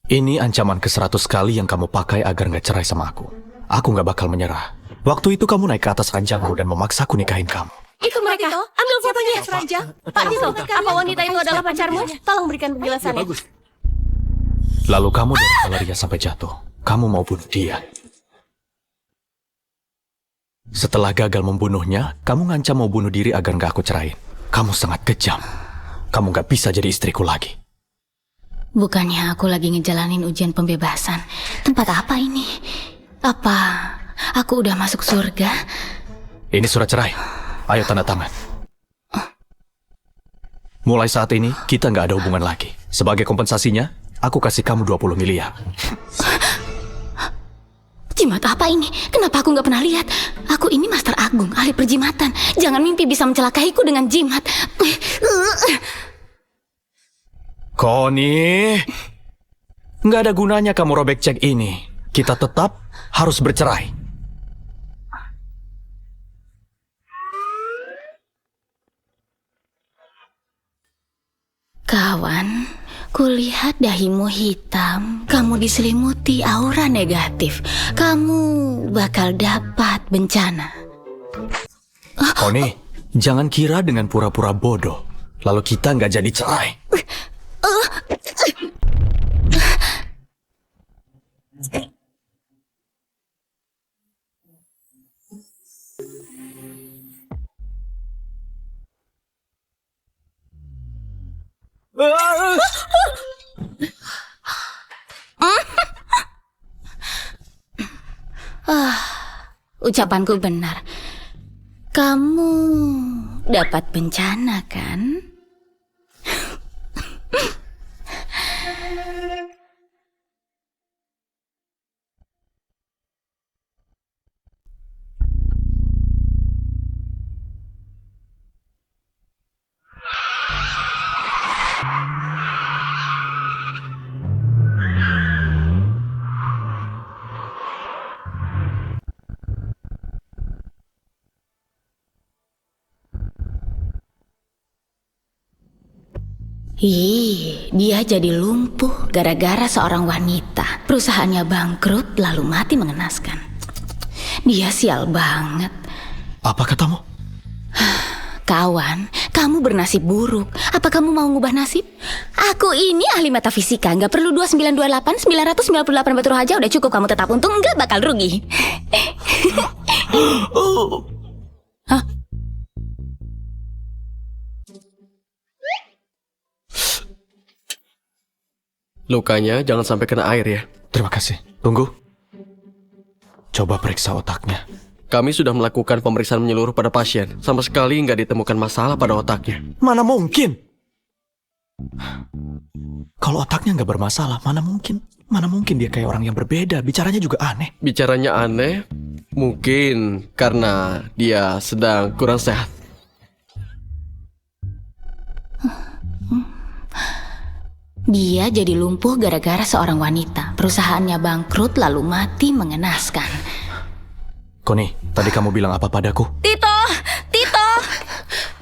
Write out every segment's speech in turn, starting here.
Ini ancaman ke-100 kali yang kamu pakai agar nggak cerai sama aku. Aku nggak bakal menyerah. Waktu itu kamu naik ke atas ranjangmu dan memaksaku nikahin kamu. Itu mereka. Ambil fotonya. Ranjang. Pak Tito, apa wanita itu adalah pacarmu? Tolong berikan penjelasannya. Lalu kamu dorong Valeria sampai jatuh. Kamu mau bunuh dia. Setelah gagal membunuhnya, kamu ngancam mau bunuh diri agar nggak aku cerain. Kamu sangat kejam. Kamu nggak bisa jadi istriku lagi. Bukannya aku lagi ngejalanin ujian pembebasan. Tempat apa ini? Apa aku udah masuk surga? Ini surat cerai. Ayo tanda tangan. Mulai saat ini, kita nggak ada hubungan lagi. Sebagai kompensasinya, aku kasih kamu 20 miliar. Jimat apa ini? Kenapa aku nggak pernah lihat? Aku ini Master Agung, ahli perjimatan. Jangan mimpi bisa mencelakaiku dengan jimat. Connie, nggak ada gunanya kamu robek cek ini. Kita tetap harus bercerai. Kawan, kulihat dahimu hitam. Kamu diselimuti aura negatif. Kamu bakal dapat bencana. Connie, jangan kira dengan pura-pura bodoh, lalu kita nggak jadi cerai. Ucapanku benar. Kamu dapat bencana, kan? Dia jadi lumpuh gara-gara seorang wanita. Perusahaannya bangkrut lalu mati mengenaskan. Dia sial banget. Apa katamu? Kawan, kamu bernasib buruk. Apa kamu mau ngubah nasib? Aku ini ahli metafisika. Nggak perlu 2928, 998 batu aja udah cukup kamu tetap untung. Nggak bakal rugi. Hah? Lukanya jangan sampai kena air ya. Terima kasih. Tunggu. Coba periksa otaknya. Kami sudah melakukan pemeriksaan menyeluruh pada pasien. Sama sekali nggak ditemukan masalah pada otaknya. Mana mungkin? Kalau otaknya nggak bermasalah, mana mungkin? Mana mungkin dia kayak orang yang berbeda. Bicaranya juga aneh. Bicaranya aneh, mungkin karena dia sedang kurang sehat. Dia jadi lumpuh gara-gara seorang wanita. Perusahaannya bangkrut lalu mati mengenaskan. Connie, tadi kamu bilang apa padaku? Tito!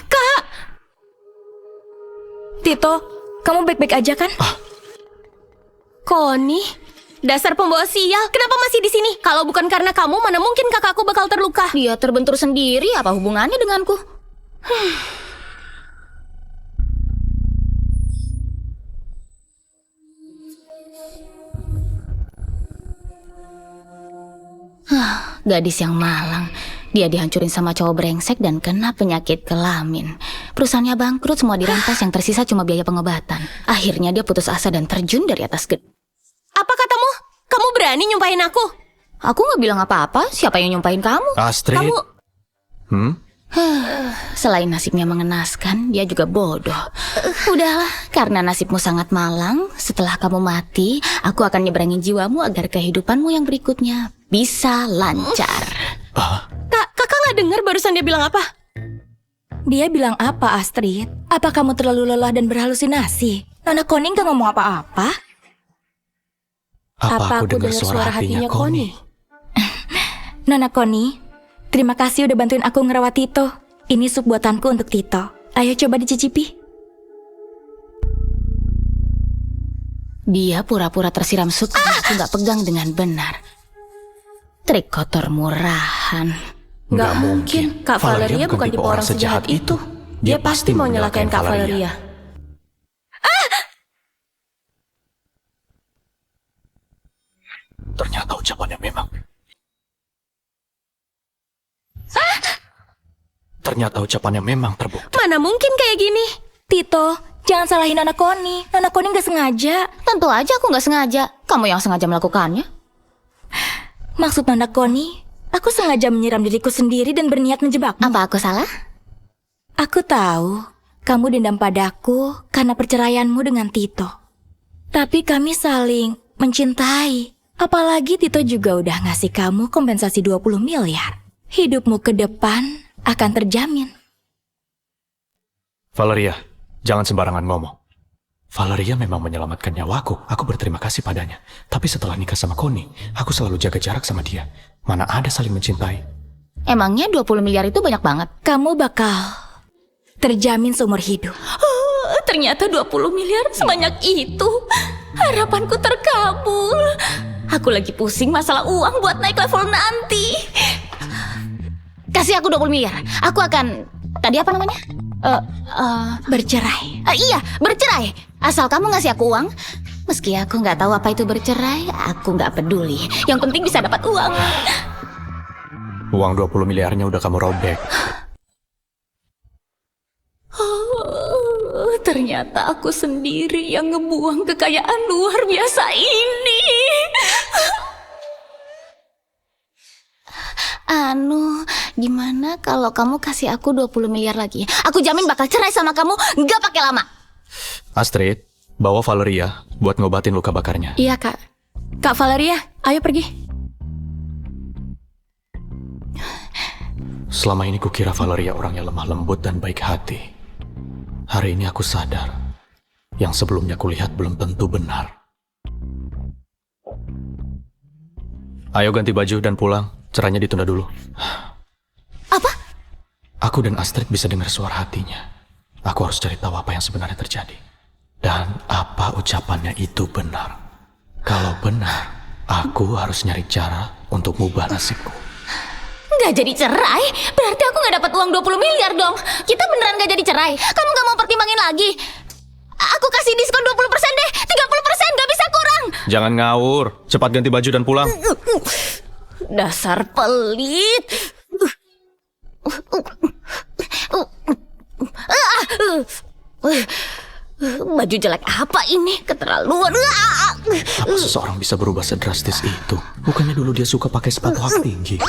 Kak! Tito, kamu baik-baik aja kan? Connie, dasar pembawa sial. Kenapa masih di sini? Kalau bukan karena kamu, mana mungkin kakakku bakal terluka? Dia terbentur sendiri, apa hubungannya denganku? Gadis yang malang. Dia dihancurin sama cowok brengsek dan kena penyakit kelamin. Perusahaannya bangkrut, semua dirampas, yang tersisa cuma biaya pengobatan. Akhirnya dia putus asa dan terjun dari atas gedung. Apa katamu? Kamu berani nyumpahin aku? Aku nggak bilang apa-apa. Siapa yang nyumpahin kamu? Astrid. Kamu... Selain nasibnya mengenaskan, dia juga bodoh. Udahlah, karena nasibmu sangat malang, setelah kamu mati, aku akan nyeberangin jiwamu agar kehidupanmu yang berikutnya bisa lancar. Kakak nggak dengar barusan dia bilang apa? Dia bilang apa, Astrid? Apa kamu terlalu lelah dan berhalusinasi? Nona Connie nggak ngomong apa-apa. Apa aku dengar suara hatinya Connie? Nona Connie, terima kasih udah bantuin aku ngerawat Tito. Ini sup buatanku untuk Tito. Ayo coba dicicipi. Dia pura-pura tersiram sup karena aku nggak pegang dengan benar. Trik kotor murahan. Nggak mungkin. Kak Valeria bukan tipe orang sejahat itu. Dia pasti mau nyelakain Kak Valeria. Ternyata ucapannya memang... Ternyata ucapannya memang terbukti. Mana mungkin kayak gini? Tito, jangan salahin Nona Connie. Nona Connie nggak sengaja. Tentu aja aku nggak sengaja. Kamu yang sengaja melakukannya. Maksud Nona Connie, aku sengaja menyiram diriku sendiri dan berniat menjebakmu. Apa aku salah? Aku tahu, kamu dendam padaku karena perceraianmu dengan Tito. Tapi kami saling mencintai. Apalagi Tito juga udah ngasih kamu kompensasi 20 miliar. Hidupmu ke depan akan terjamin. Valeria, jangan sembarangan ngomong. Valeria memang menyelamatkan nyawaku. Aku berterima kasih padanya. Tapi setelah nikah sama Connie, aku selalu jaga jarak sama dia. Mana ada saling mencintai. Emangnya 20 miliar itu banyak banget? Kamu bakal terjamin seumur hidup. Ternyata 20 miliar sebanyak itu. Harapanku terkabul. Aku lagi pusing masalah uang buat naik level nanti. Kasih aku 20 miliar. Aku akan... Tadi apa namanya? Bercerai. Iya, bercerai. Asal kamu ngasih aku uang. Meski aku nggak tahu apa itu bercerai, aku nggak peduli. Yang penting bisa dapat uang. Uang 20 miliarnya udah kamu robek. Ternyata aku sendiri yang ngebuang kekayaan luar biasa ini. Gimana kalau kamu kasih aku 20 miliar lagi? Aku jamin bakal cerai sama kamu, nggak pakai lama. Astrid, bawa Valeria buat ngobatin luka bakarnya. Iya, Kak. Kak Valeria, ayo pergi. Selama ini kukira Valeria orangnya lemah lembut dan baik hati. Hari ini aku sadar, yang sebelumnya kulihat belum tentu benar. Ayo ganti baju dan pulang, cerainya ditunda dulu. Apa? Aku dan Astrid bisa dengar suara hatinya. Aku harus cari tahu apa yang sebenarnya terjadi. Dan apa ucapannya itu benar. Kalau benar, aku harus nyari cara untuk mengubah nasibku. Nggak jadi cerai? Berarti aku nggak dapat uang 20 miliar dong. Kita beneran nggak jadi cerai? Kamu nggak mau pertimbangin lagi? Aku kasih diskon 20% deh. 30%, nggak bisa kurang. Jangan ngawur. Cepat ganti baju dan pulang. Dasar pelit. Baju jelek apa ini? Keterlaluan. Apa seseorang bisa berubah sedrastis itu? Bukannya dulu dia suka pakai sepatu hak tinggi.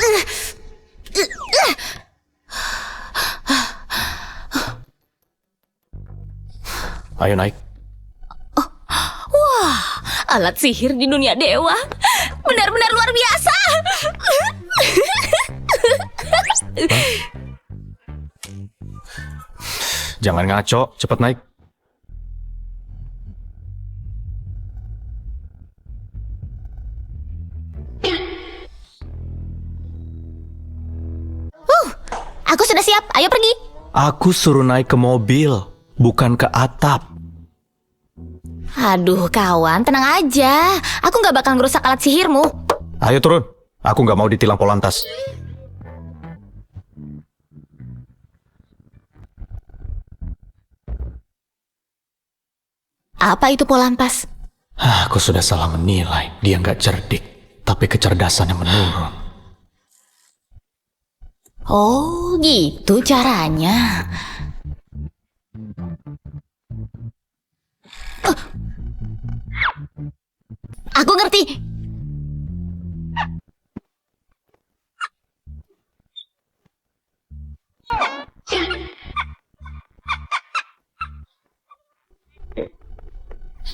Ayo naik. Wah, alat sihir di dunia dewa. Benar-benar luar biasa. Jangan ngaco, cepat naik. Aku sudah siap, ayo pergi. Aku suruh naik ke mobil, bukan ke atap. Aduh kawan, tenang aja. Aku gak bakal ngerusak alat sihirmu. Ayo turun, aku nggak mau ditilang Polantas. Apa itu Polantas? Aku sudah salah menilai, dia nggak cerdik, tapi kecerdasannya menurun. Oh gitu caranya. Aku ngerti.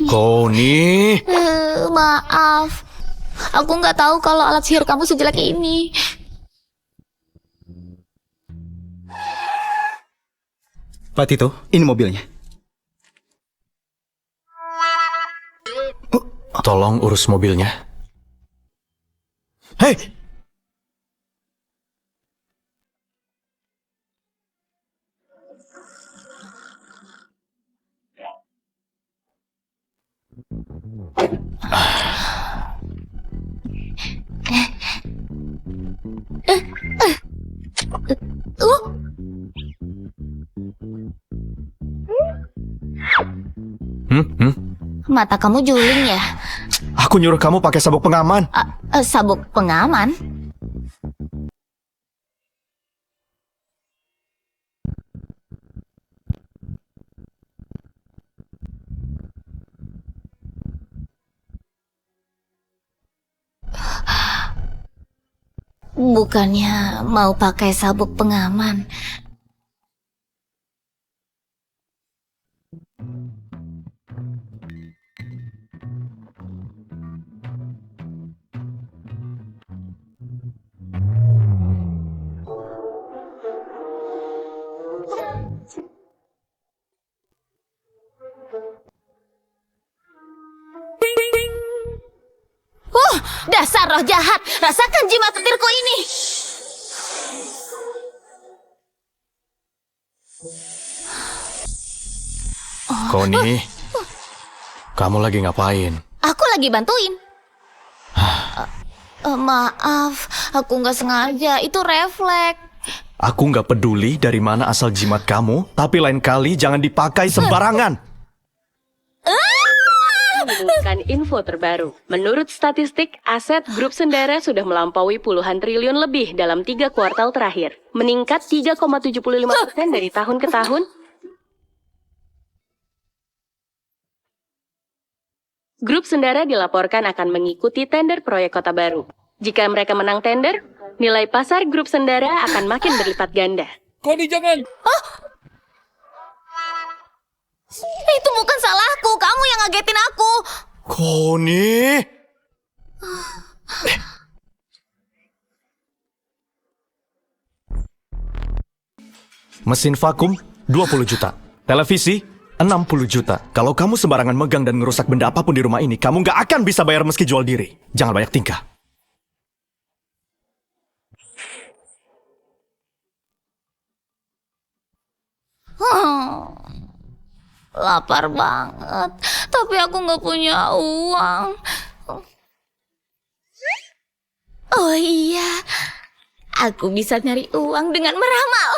Connie, Maaf. Aku nggak tahu kalau alat sihir kamu sejelek ini. Pak Tito, ini mobilnya. Tolong urus mobilnya. Hei! Mata kamu juling ya? Aku nyuruh kamu pakai sabuk pengaman. Sabuk pengaman? Bukannya mau pakai sabuk pengaman. Dasar roh jahat, rasakan jimat petirku ini. Connie, kamu lagi ngapain? Aku lagi bantuin. Maaf, aku nggak sengaja. Itu refleks. Aku nggak peduli dari mana asal jimat kamu, tapi lain kali jangan dipakai sembarangan. Menemukan info terbaru. Menurut statistik, aset grup Sendara sudah melampaui puluhan triliun lebih dalam 3 kuartal terakhir. Meningkat 3,75% dari tahun ke tahun. Grup Sendara dilaporkan akan mengikuti tender proyek kota baru. Jika mereka menang tender, nilai pasar grup Sendara akan makin berlipat ganda. Connie, jangan! Itu bukan salahku. Kamu yang ngagetin aku. Connie! Mesin vakum 20 juta. Televisi 60 juta. Kalau kamu sembarangan megang dan ngerusak benda apapun di rumah ini, kamu nggak akan bisa bayar meski jual diri. Jangan banyak tingkah. Lapar banget. Tapi aku nggak punya uang. Oh iya, aku bisa nyari uang dengan meramal.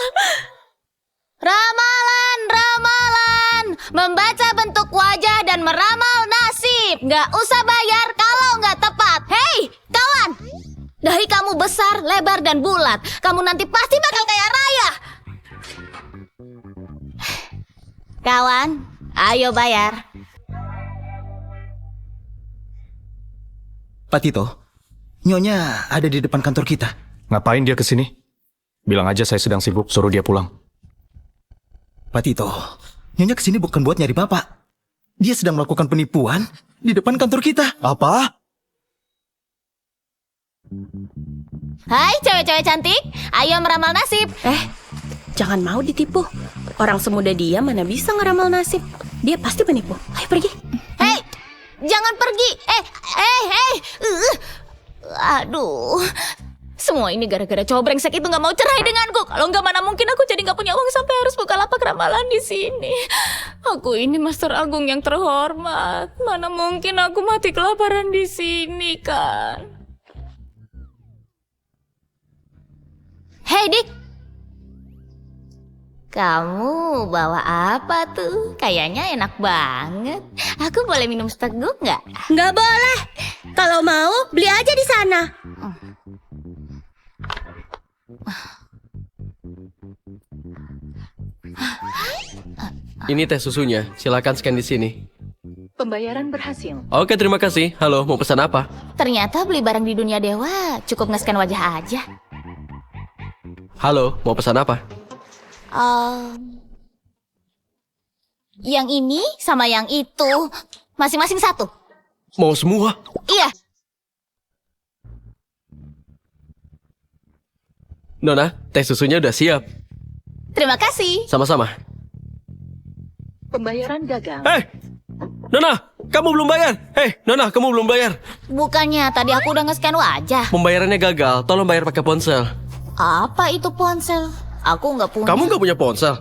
Ramalan, ramalan. Membaca bentuk wajah dan meramal nasib. Nggak usah bayar kalau nggak tepat. Hei, kawan. Dahi kamu besar, lebar, dan bulat. Kamu nanti pasti bakal kaya raya. Kawan, ayo bayar. Pak Tito, Nyonya ada di depan kantor kita. Ngapain dia kesini? Bilang aja saya sedang sibuk, suruh dia pulang. Pak Tito, Nyonya kesini bukan buat nyari Bapak. Dia sedang melakukan penipuan di depan kantor kita. Apa? Hai cewek-cewek cantik, ayo meramal nasib. Jangan mau ditipu. Orang semuda dia mana bisa ngeramal nasib. Dia pasti penipu. Ayo pergi. Hei, jangan pergi. Aduh, semua ini gara-gara cowok brengsek itu nggak mau cerai denganku. Kalau nggak, mana mungkin aku jadi nggak punya uang sampai harus buka lapak ramalan di sini. Aku ini Master Agung yang terhormat. Mana mungkin aku mati kelaparan di sini kan? Hei Dik, kamu bawa apa tuh? Kayaknya enak banget. Aku boleh minum seteguk nggak? Nggak boleh. Kalau mau, beli aja di sana. Ini teh susunya, silakan scan di sini. Pembayaran berhasil. Oke, terima kasih. Halo, mau pesan apa? Ternyata beli barang di dunia dewa cukup nge-scan wajah aja. Halo, mau pesan apa? Yang ini sama yang itu masing-masing satu. Mau semua? Iya. Nona, teh susunya udah siap. Terima kasih. Sama-sama. Pembayaran gagal. Hei, Nona, kamu belum bayar. Hei, Nona, kamu belum bayar. Bukannya tadi aku udah nge-scan wajah. Pembayarannya gagal. Tolong bayar pakai ponsel. Apa itu ponsel? Aku nggak punya. Kamu nggak punya ponsel?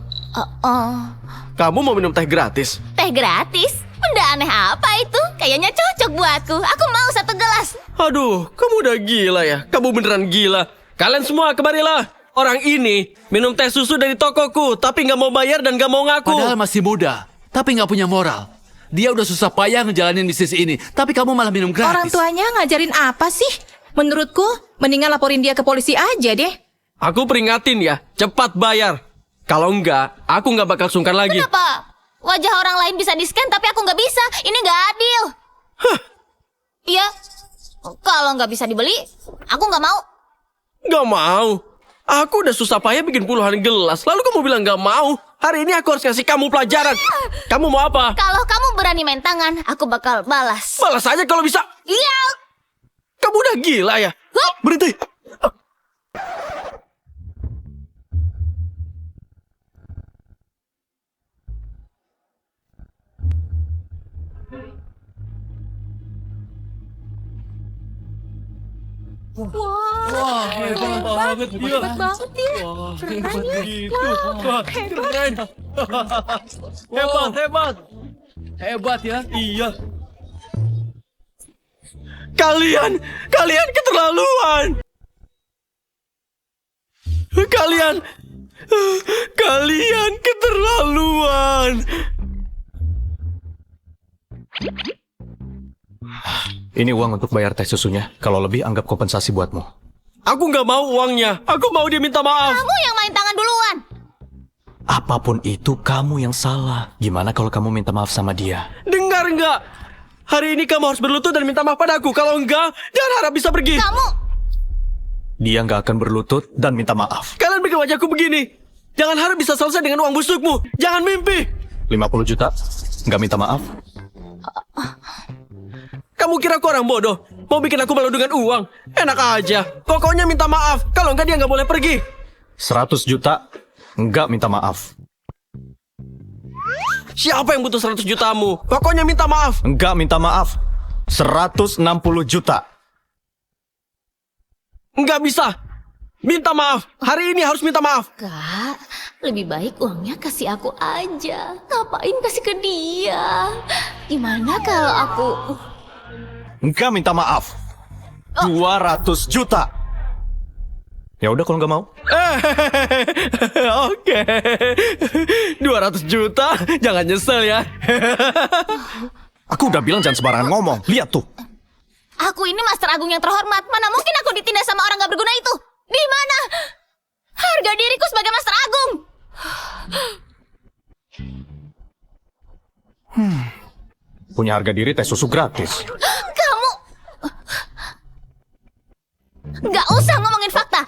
Kamu mau minum teh gratis? Teh gratis? Benda aneh apa itu? Kayaknya cocok buatku. Aku mau 1 gelas. Aduh, kamu udah gila ya? Kamu beneran gila. Kalian semua kemarilah. Orang ini minum teh susu dari tokoku, tapi nggak mau bayar dan nggak mau ngaku. Padahal masih muda, tapi nggak punya moral. Dia udah susah payah ngejalanin bisnis ini, tapi kamu malah minum gratis. Orang tuanya ngajarin apa sih? Menurutku, mendingan laporin dia ke polisi aja deh. Aku peringatin ya, cepat bayar. Kalau enggak, aku nggak bakal sungkan lagi. Kenapa? Wajah orang lain bisa di-scan, tapi aku nggak bisa. Ini nggak adil. Iya. Kalau nggak bisa dibeli, aku nggak mau. Nggak mau. Aku udah susah payah bikin puluhan gelas, lalu kamu bilang nggak mau. Hari ini aku harus kasih kamu pelajaran. Kamu mau apa? Kalau kamu berani main tangan, aku bakal balas. Balas aja kalau bisa. Iya. Kamu udah gila ya? Berhenti. Wah, hebat banget dia. Hebat banget dia. Keren. Hebat. Hebat ya. Iya. Kalian keterlaluan. Kalian keterlaluan. Ini uang untuk bayar teh susunya. Kalau lebih, anggap kompensasi buatmu. Aku nggak mau uangnya. Aku mau dia minta maaf. Kamu yang main tangan duluan. Apapun itu, kamu yang salah. Gimana kalau kamu minta maaf sama dia? Dengar nggak? Hari ini kamu harus berlutut dan minta maaf padaku. Kalau enggak, jangan harap bisa pergi. Kamu. Dia nggak akan berlutut dan minta maaf. Kalian bikin wajahku begini. Jangan harap bisa selesai dengan uang busukmu. Jangan mimpi. 50 juta? Nggak minta maaf? Kamu kira aku orang bodoh? Mau bikin aku malu dengan uang? Enak aja. Pokoknya minta maaf. Kalau enggak dia nggak boleh pergi. 100 juta? Nggak minta maaf. Siapa yang butuh 100 jutamu? Pokoknya minta maaf. Nggak minta maaf. 160 juta. Nggak bisa. Minta maaf. Hari ini harus minta maaf. Kak, lebih baik uangnya kasih aku aja. Ngapain kasih ke dia? Gimana kalau aku... Nggak minta maaf. 200 juta. Ya udah kalau nggak mau. Oke. 200 juta. Jangan nyesel ya. Aku udah bilang jangan sembarangan ngomong. Lihat tuh. Aku ini Master Agung yang terhormat. Mana mungkin aku ditindas sama orang gak berguna itu? Di mana harga diriku sebagai Master Agung? Punya harga diri teh susu gratis. Kamu gak usah ngomongin fakta.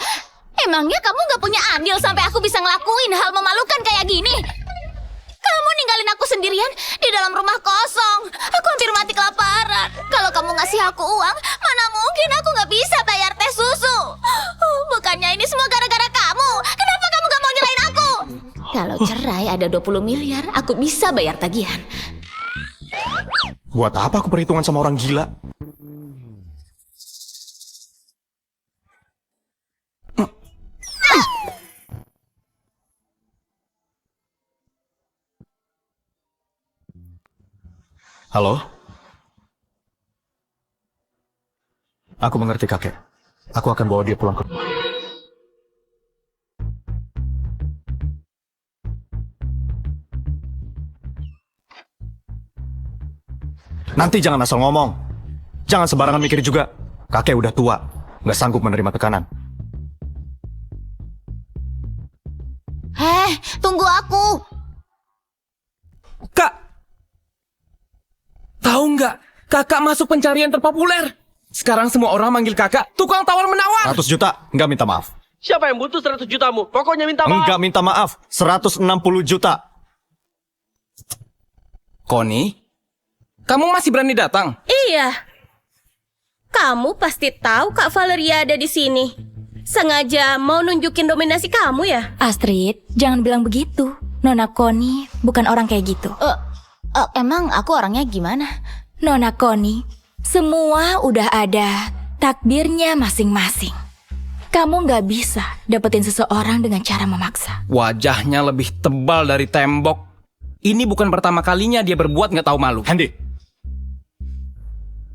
Emangnya kamu gak punya andil sampai aku bisa ngelakuin hal memalukan kayak gini? Kamu ninggalin aku sendirian di dalam rumah kosong. Aku hampir mati kelaparan. Kalau kamu ngasih aku uang, mana mungkin aku gak bisa bayar teh susu. Bukannya ini semua gara-gara kamu. Kenapa kamu gak mau nyerahin aku? Kalau cerai ada 20 miliar, aku bisa bayar tagihan. Buat apa aku perhitungan sama orang gila? Halo? Aku mengerti, kakek. Aku akan bawa dia pulang ke... Nanti jangan asal ngomong. Jangan sembarangan mikir juga. Kakek udah tua, nggak sanggup menerima tekanan. Tunggu aku. Kak, tahu nggak? Kakak masuk pencarian terpopuler. Sekarang semua orang manggil kakak tukang tawar menawar. 100 juta, nggak minta maaf. Siapa yang butuh 100 jutamu? Pokoknya minta maaf. Nggak minta maaf, 160 juta. Connie, kamu masih berani datang? Iya. Kamu pasti tahu Kak Valeria ada di sini. Sengaja mau nunjukin dominasi kamu ya? Astrid, jangan bilang begitu. Nona Connie bukan orang kayak gitu. Emang aku orangnya gimana? Nona Connie, semua udah ada takdirnya masing-masing. Kamu nggak bisa dapetin seseorang dengan cara memaksa. Wajahnya lebih tebal dari tembok. Ini bukan pertama kalinya dia berbuat nggak tahu malu. Hendy,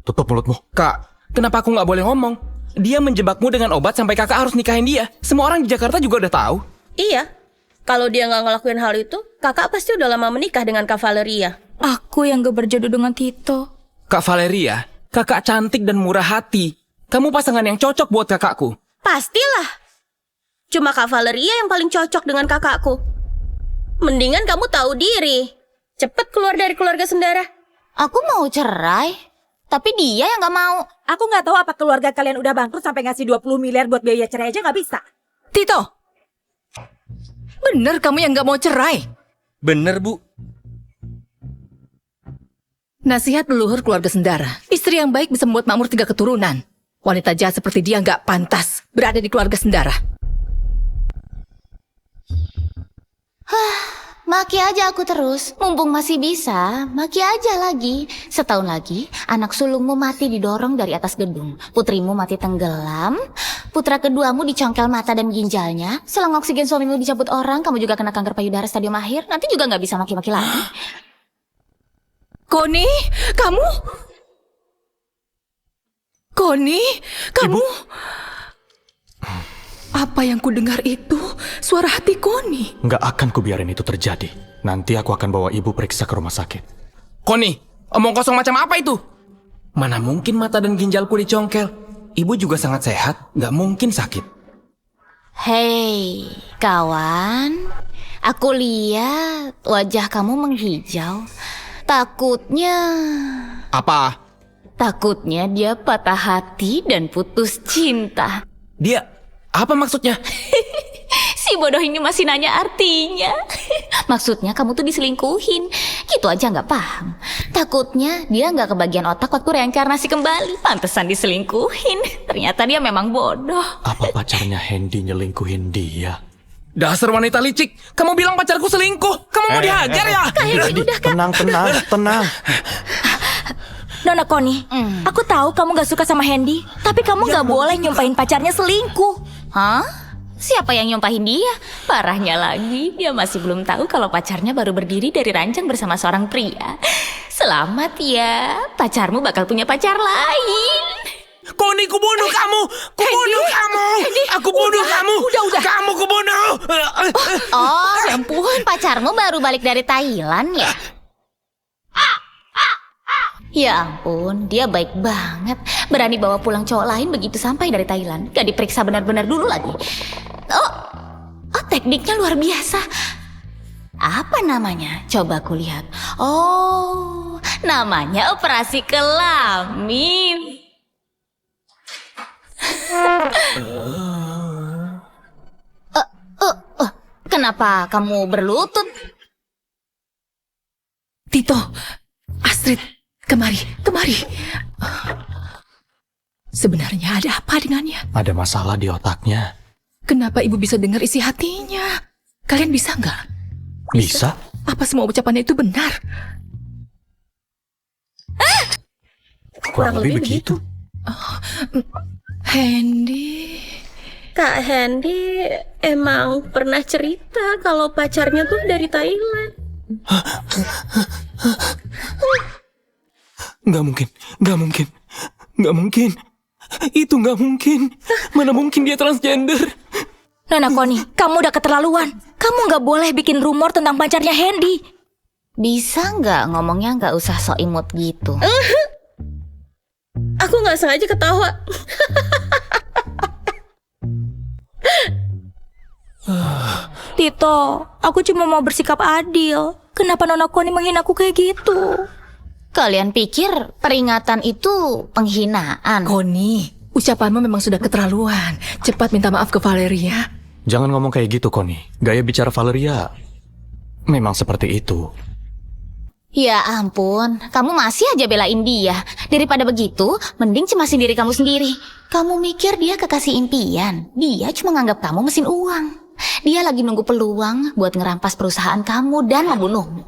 tutup mulutmu. Kak, kenapa aku nggak boleh ngomong? Dia menjebakmu dengan obat sampai kakak harus nikahin dia. Semua orang di Jakarta juga udah tahu. Iya, kalau dia nggak ngelakuin hal itu, kakak pasti udah lama menikah dengan Kak Valeria. Aku yang gak berjodoh dengan Tito. Kak Valeria, kakak cantik dan murah hati. Kamu pasangan yang cocok buat kakakku. Pastilah. Cuma Kak Valeria yang paling cocok dengan kakakku. Mendingan kamu tahu diri. Cepet keluar dari keluarga Sendara. Aku mau cerai, tapi dia yang gak mau. Aku nggak tahu apa keluarga kalian udah bangkrut sampai ngasih 20 miliar buat biaya cerai aja nggak bisa. Tito, bener kamu yang gak mau cerai? Bener, Bu. Nasihat leluhur keluarga Sendara. Istri yang baik bisa membuat makmur 3 keturunan. Wanita jahat seperti dia gak pantas berada di keluarga Sendara. Maki aja aku terus, mumpung masih bisa, maki aja lagi. Setahun lagi, anak sulungmu mati didorong dari atas gedung. Putrimu mati tenggelam, putra keduamu dicongkel mata dan ginjalnya. Selang oksigen suamimu dicabut orang, kamu juga kena kanker payudara stadium akhir. Nanti juga gak bisa maki-maki lagi. Connie, kamu? Connie, kamu? Apa yang kudengar itu? Suara hati Connie. Nggak akan kubiarin itu terjadi. Nanti aku akan bawa ibu periksa ke rumah sakit. Connie, omong kosong macam apa itu? Mana mungkin mata dan ginjalku dicongkel? Ibu juga sangat sehat, nggak mungkin sakit. Hei, kawan. Aku lihat wajah kamu menghijau. Takutnya... Apa? Takutnya dia patah hati dan putus cinta. Dia, apa maksudnya? Si bodoh ini masih nanya artinya. Maksudnya kamu tuh diselingkuhin. Gitu aja nggak paham. Takutnya dia nggak kebagian otak waktu reinkarnasi kembali. Pantesan diselingkuhin. Ternyata dia memang bodoh. Apa pacarnya Hendy nyelingkuhin dia? Dasar wanita licik, kamu bilang pacarku selingkuh. Kamu mau dihajar ya? Hendy, tenang. Nona Connie, aku tahu kamu gak suka sama Hendy, tapi kamu gak boleh nyumpahin pacarnya selingkuh. Hah? Siapa yang nyumpahin dia? Parahnya lagi, dia masih belum tahu kalau pacarnya baru berdiri dari ranjang bersama seorang pria. Selamat ya, pacarmu bakal punya pacar lain. Connie, kubunuh kamu! Kubunuh kamu! Aku bunuh kamu! Udah. Kamu kubunuh! Oh, ampun, pacarmu baru balik dari Thailand ya? Ya ampun, dia baik banget. Berani bawa pulang cowok lain begitu sampai dari Thailand. Gak diperiksa benar-benar dulu lagi. Oh, tekniknya luar biasa. Apa namanya? Coba aku lihat. Oh, namanya operasi kelamin. Kenapa kamu berlutut? Tito, Astrid, kemari. Sebenarnya ada apa dengannya? Ada masalah di otaknya. Kenapa ibu bisa dengar isi hatinya? Kalian bisa nggak? Bisa? Apa semua ucapannya itu benar? Kurang lebih begitu. Hendy. Kak Hendy emang pernah cerita kalau pacarnya tuh dari Thailand. Nggak mungkin. Itu nggak mungkin. Mana mungkin dia transgender? Nona Connie, kamu udah keterlaluan. Kamu gak boleh bikin rumor tentang pacarnya Hendy. Bisa nggak ngomongnya nggak usah sok imut gitu? Aku nggak sengaja ketawa. Tito, aku cuma mau bersikap adil. Kenapa Nona Connie menghina aku kayak gitu? Kalian pikir peringatan itu penghinaan? Connie, ucapanmu memang sudah keterlaluan. Cepat minta maaf ke Valeria. Jangan ngomong kayak gitu, Connie. Gaya bicara Valeria memang seperti itu. Ya ampun, kamu masih aja belain dia. Daripada begitu, mending cemasin diri kamu sendiri. Kamu mikir dia kekasih impian. Dia cuma nganggap kamu mesin uang. Dia lagi nunggu peluang buat ngerampas perusahaan kamu dan membunuhmu.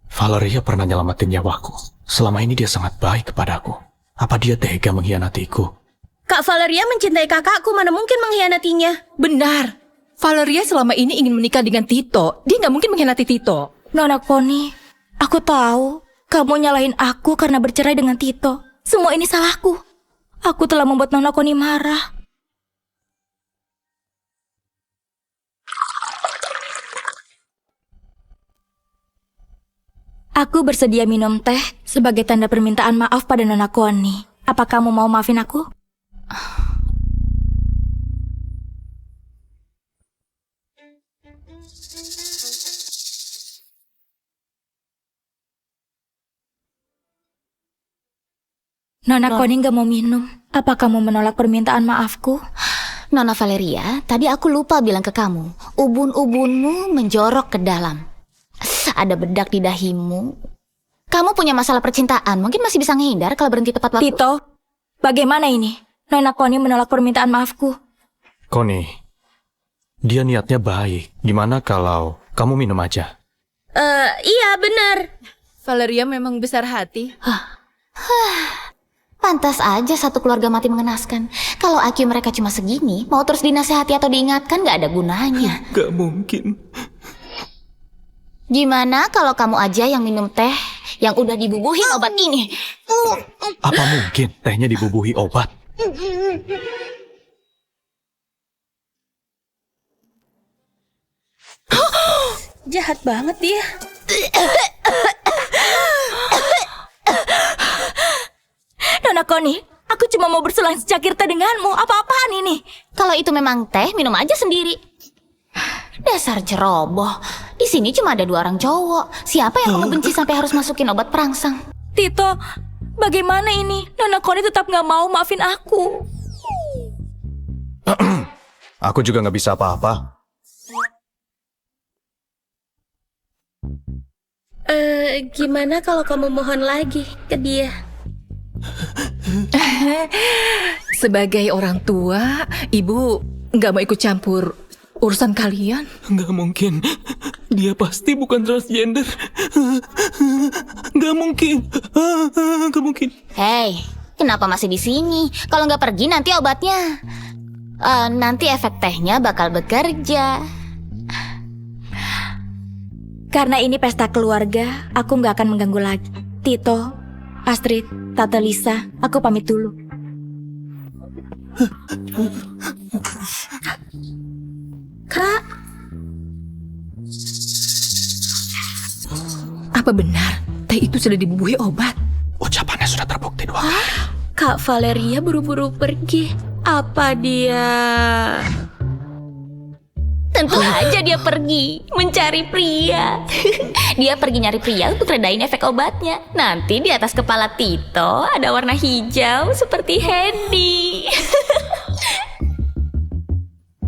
Valeria pernah nyelamatin nyawaku. Selama ini dia sangat baik kepadaku. Apa dia tega mengkhianatiku? Kak Valeria mencintai kakakku, mana mungkin mengkhianatinya? Benar. Valeria selama ini ingin menikah dengan Tito. Dia nggak mungkin mengkhianati Tito. Nona Connie, aku tahu kamu nyalahin aku karena bercerai dengan Tito. Semua ini salahku. Aku telah membuat Nona Connie marah. Aku bersedia minum teh sebagai tanda permintaan maaf pada Nona Connie. Apa kamu mau maafin aku? Nona Connie gak mau minum. Apa kamu menolak permintaan maafku? Nona Valeria, tadi aku lupa bilang ke kamu. Ubun-ubunmu menjorok ke dalam. Ada bedak di dahimu. Kamu punya masalah percintaan, mungkin masih bisa ngehindar kalau berhenti tepat waktu. Tito, bagaimana ini? Nona Connie menolak permintaan maafku. Connie, dia niatnya baik. Gimana kalau kamu minum aja? Iya benar. Valeria memang besar hati. Pantas aja satu keluarga mati mengenaskan. Kalau IQ mereka cuma segini, mau terus dinasehati atau diingatkan gak ada gunanya. Gak mungkin. Gimana kalau kamu aja yang minum teh yang udah dibubuhin obat ini? Apa mungkin tehnya dibubuhi obat? Jahat banget dia. Nona Connie, aku cuma mau berselang secakir teh denganmu. Apa-apaan ini? Kalau itu memang teh, minum aja sendiri. Dasar ceroboh. Di sini cuma ada 2 orang cowok. Siapa yang kamu benci sampai harus masukin obat perangsang? Tito, bagaimana ini? Nona Connie tetap gak mau maafin aku. Aku juga nggak bisa apa-apa. Gimana kalau kamu mohon lagi ke dia? Sebagai orang tua, ibu nggak mau ikut campur urusan kalian. Gak mungkin. Dia pasti bukan transgender. Gak mungkin. Gak mungkin. Hei, kenapa masih di sini? Kalau nggak pergi nanti obatnya. Nanti efek tehnya bakal bekerja. Karena ini pesta keluarga, aku gak akan mengganggu lagi. Tito, Astrid, Tante Lisa, aku pamit dulu. Kak, Apa benar teh itu sudah dibubuhi obat? Ucapannya sudah terbukti 2 kali. Kak Valeria buru-buru pergi. Apa dia... Tentu aja dia pergi mencari pria. Dia pergi nyari pria untuk redain efek obatnya. Nanti di atas kepala Tito ada warna hijau seperti Hendy.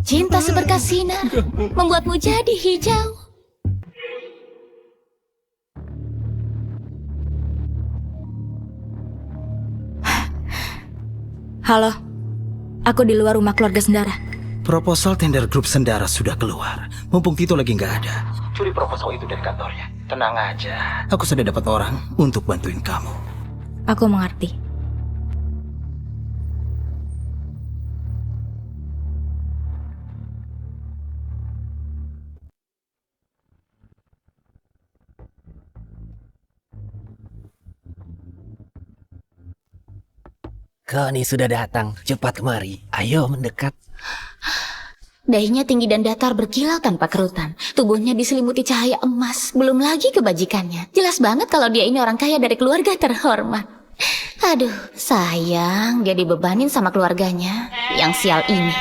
Cinta seberkas sinar membuatmu jadi hijau. Halo, aku di luar rumah keluarga Sendara. Proposal tender grup Sendara sudah keluar. Mumpung Tito lagi nggak ada, curi proposal itu dari kantornya. Tenang aja, aku sudah dapat orang untuk bantuin kamu. Aku mengerti. Connie sudah datang. Cepat kemari. Ayo mendekat. Dahinya tinggi dan datar berkilau tanpa kerutan. Tubuhnya diselimuti cahaya emas. Belum lagi kebajikannya. Jelas banget kalau dia ini orang kaya dari keluarga terhormat. Aduh, sayang. Dia dibebanin sama keluarganya. Yang sial ini.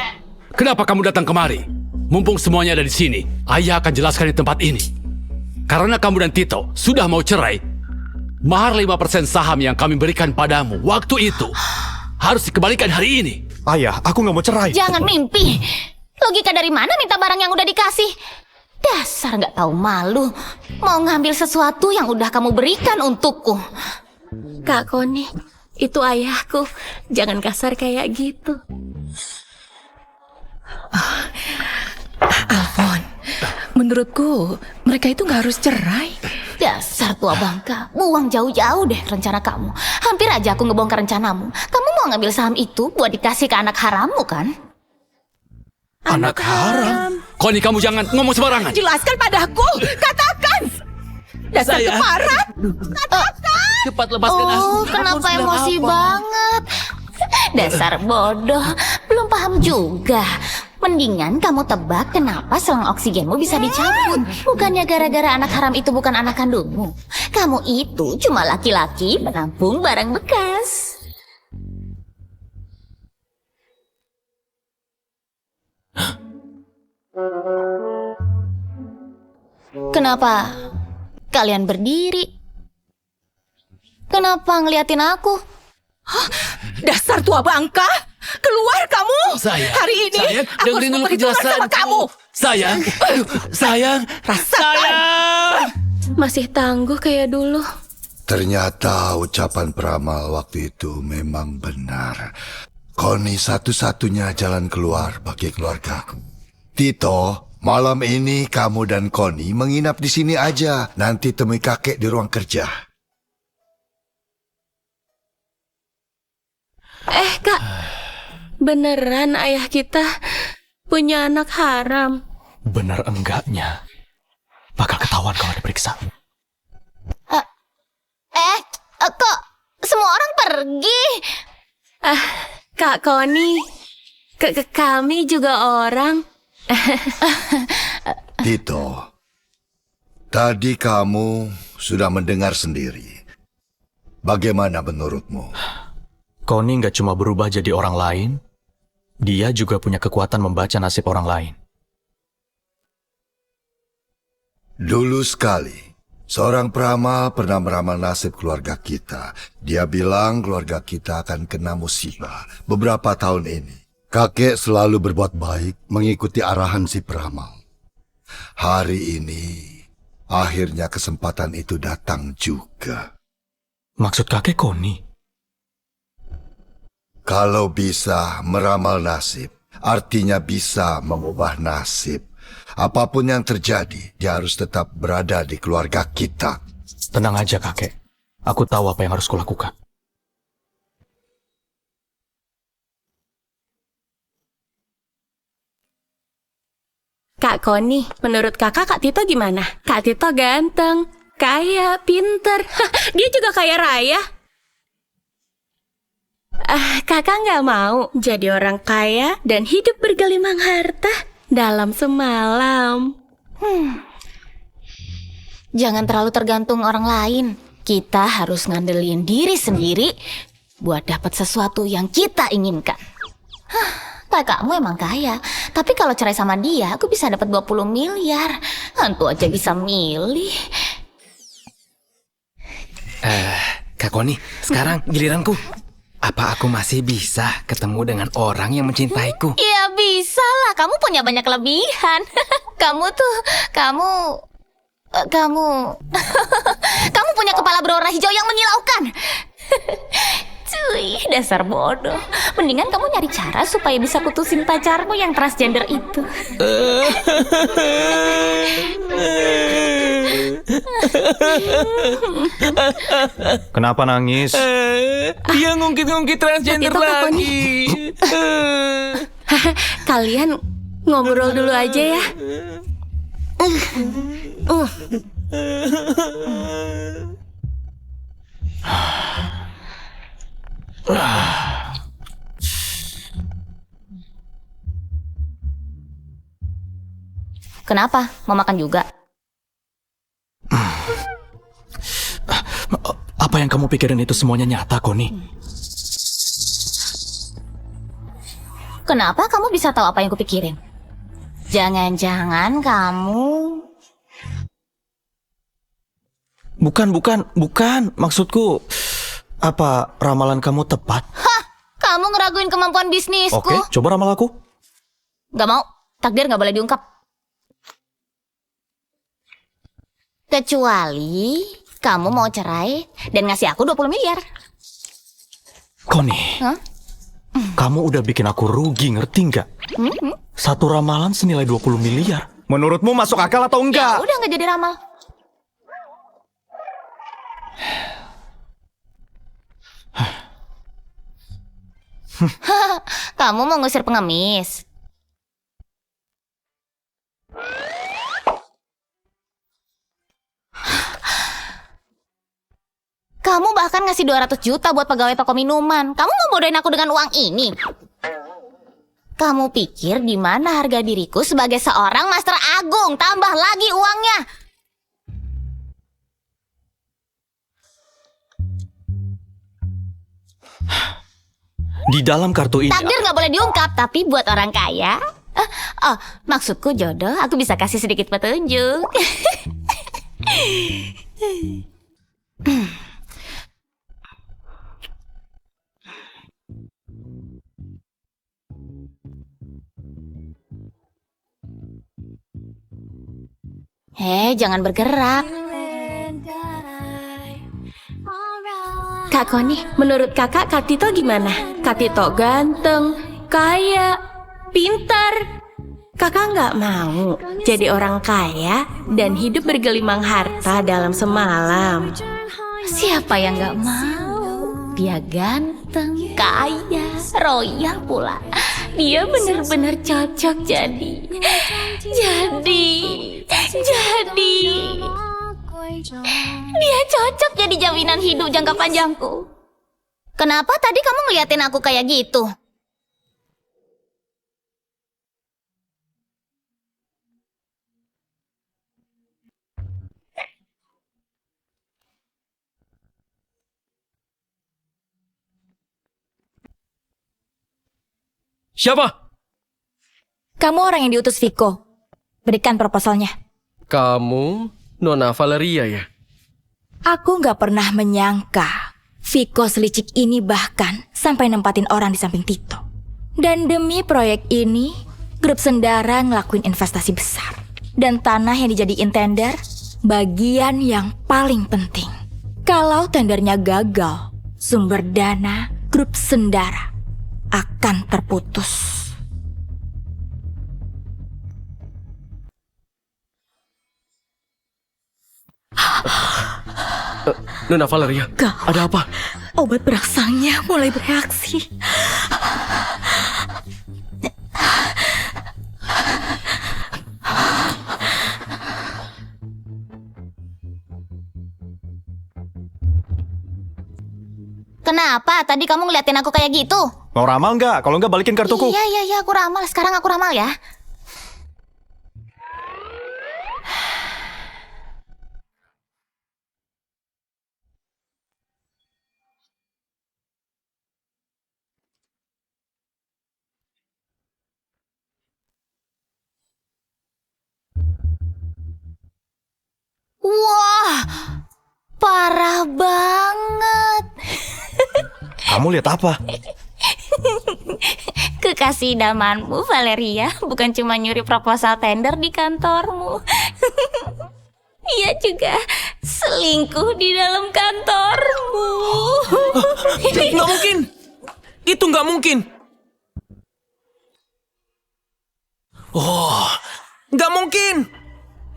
Kenapa kamu datang kemari? Mumpung semuanya ada di sini, ayah akan jelaskan di tempat ini. Karena kamu dan Tito sudah mau cerai, mahar 5% saham yang kami berikan padamu waktu itu harus dikembalikan hari ini. Ayah, aku nggak mau cerai. Jangan mimpi. Logika dari mana minta barang yang udah dikasih? Dasar nggak tahu malu. Mau ngambil sesuatu yang udah kamu berikan untukku. Kak Connie, itu ayahku. Jangan kasar kayak gitu. Alfon, menurutku mereka itu nggak harus cerai. Dasar tua bangka, buang jauh-jauh deh rencana kamu. Hampir aja aku ngebongkar rencanamu. Kamu mau ngambil saham itu buat dikasih ke anak harammu kan? Anak haram? Connie, kamu jangan ngomong sembarangan. Jelaskan padaku, katakan. Dasar keparat. Cepat lepaskan aku. Oh, kenapa emosi banget? Dasar bodoh, belum paham juga. Mendingan kamu tebak kenapa selang oksigenmu bisa dicabut. Bukannya gara-gara anak haram itu bukan anak kandungmu. Kamu itu cuma laki-laki penampung barang bekas. Kenapa kalian berdiri? Kenapa ngeliatin aku? Dasar tua bangka. Keluar kamu. Sayang, Hari ini sayang, aku dengerin harus dulu memperhitungan sama penjelasanku. kamu. Sayang, sayang, sayang. Masih tangguh kayak dulu. Ternyata ucapan peramal waktu itu memang benar. Connie satu-satunya jalan keluar bagi keluargaku. Tito, malam ini kamu dan Connie menginap di sini aja. Nanti temui kakek di ruang kerja. Kak, beneran ayah kita punya anak haram? Benar enggaknya? Bakal ketahuan kalau diperiksa. Kok semua orang pergi? Kak Connie, kami juga orang. Tito, tadi kamu sudah mendengar sendiri. Bagaimana menurutmu? Connie nggak cuma berubah jadi orang lain, dia juga punya kekuatan membaca nasib orang lain. Dulu sekali, seorang peramal pernah meramal nasib keluarga kita. Dia bilang keluarga kita akan kena musibah beberapa tahun ini. Kakek selalu berbuat baik mengikuti arahan si peramal. Hari ini, akhirnya kesempatan itu datang juga. Maksud kakek Connie? Kalau bisa meramal nasib, artinya bisa mengubah nasib. Apapun yang terjadi, dia harus tetap berada di keluarga kita. Tenang aja kakek, aku tahu apa yang harus kulakukan. Kak Connie, menurut kakak Kak Tito gimana? Kak Tito ganteng, kaya, pinter. Dia juga kaya raya. Kakak nggak mau jadi orang kaya dan hidup bergelimang harta dalam semalam. Jangan terlalu tergantung orang lain. Kita harus ngandelin diri sendiri buat dapat sesuatu yang kita inginkan. Kakakmu emang kaya, tapi kalau cerai sama dia, aku bisa dapat 20 miliar. Hantu aja bisa milih. Kak Connie, sekarang giliranku. Apa aku masih bisa ketemu dengan orang yang mencintaiku? Ya bisa lah, kamu punya banyak kelebihan. Kamu punya kepala berwarna hijau yang menyilaukan. Cuy, dasar bodoh. Mendingan kamu nyari cara supaya bisa putusin pacarmu yang transgender itu. Kenapa nangis? Dia ngungkit-ngungkit transgender Itu Kak lagi. Kalian ngobrol dulu aja ya. Kenapa? Mau makan juga? Apa yang kamu pikirin itu semuanya nyata, Connie? Kenapa kamu bisa tahu apa yang kupikirin? Jangan-jangan kamu... Bukan. Maksudku, apa ramalan kamu tepat? Hah! Kamu ngeraguin kemampuan bisnisku. Oke, coba ramal aku. Gak mau. Takdir gak boleh diungkap. Kecuali kamu mau cerai dan ngasih aku 20 miliar. Connie, kamu udah bikin aku rugi, ngerti nggak? Satu ramalan senilai 20 miliar. Menurutmu masuk akal atau Ya enggak? udah nggak jadi ramal. Kamu mau ngusir pengemis? Kamu bahkan ngasih 200 juta buat pegawai toko minuman. Kamu mau bodohin aku dengan uang ini? Kamu pikir di mana harga diriku sebagai seorang Master Agung? Tambah lagi uangnya. Di dalam kartu ini... Takdir nggak boleh diungkap, tapi buat orang kaya... maksudku jodoh, aku bisa kasih sedikit petunjuk. Jangan bergerak. Kak Koni, menurut kakak Kak Tito gimana? Kak Tito ganteng, kaya, pintar. Kakak nggak mau jadi orang kaya dan hidup bergelimang harta dalam semalam. Siapa yang nggak mau? Dia ganteng, kaya, royal pula. Dia benar-benar cocok jadi. Dia cocok jadi jaminan hidup jangka panjangku. Kenapa tadi kamu ngeliatin aku kayak gitu? Siapa? Kamu orang yang diutus Viko. Berikan proposalnya. Kamu Nona Valeria ya? Aku nggak pernah menyangka Viko selicik ini bahkan sampai nempatin orang di samping Tito. Dan demi proyek ini, grup Sendara ngelakuin investasi besar. Dan tanah yang dijadiin tender, bagian yang paling penting. Kalau tendernya gagal, sumber dana grup Sendara akan terputus. Nona Valeria, ada apa? Obat berangsangnya mulai bereaksi. Kenapa tadi kamu ngeliatin aku kayak gitu? Mau ramal nggak? Kalau nggak balikin kartuku. Iya, aku ramal. Sekarang aku ramal ya. Wah, parah banget. Kamu lihat apa? Kekasih idamanmu, Valeria, bukan cuma nyuri proposal tender di kantormu. Ia juga selingkuh di dalam kantormu. Nggak mungkin. Itu nggak mungkin. Oh, nggak mungkin.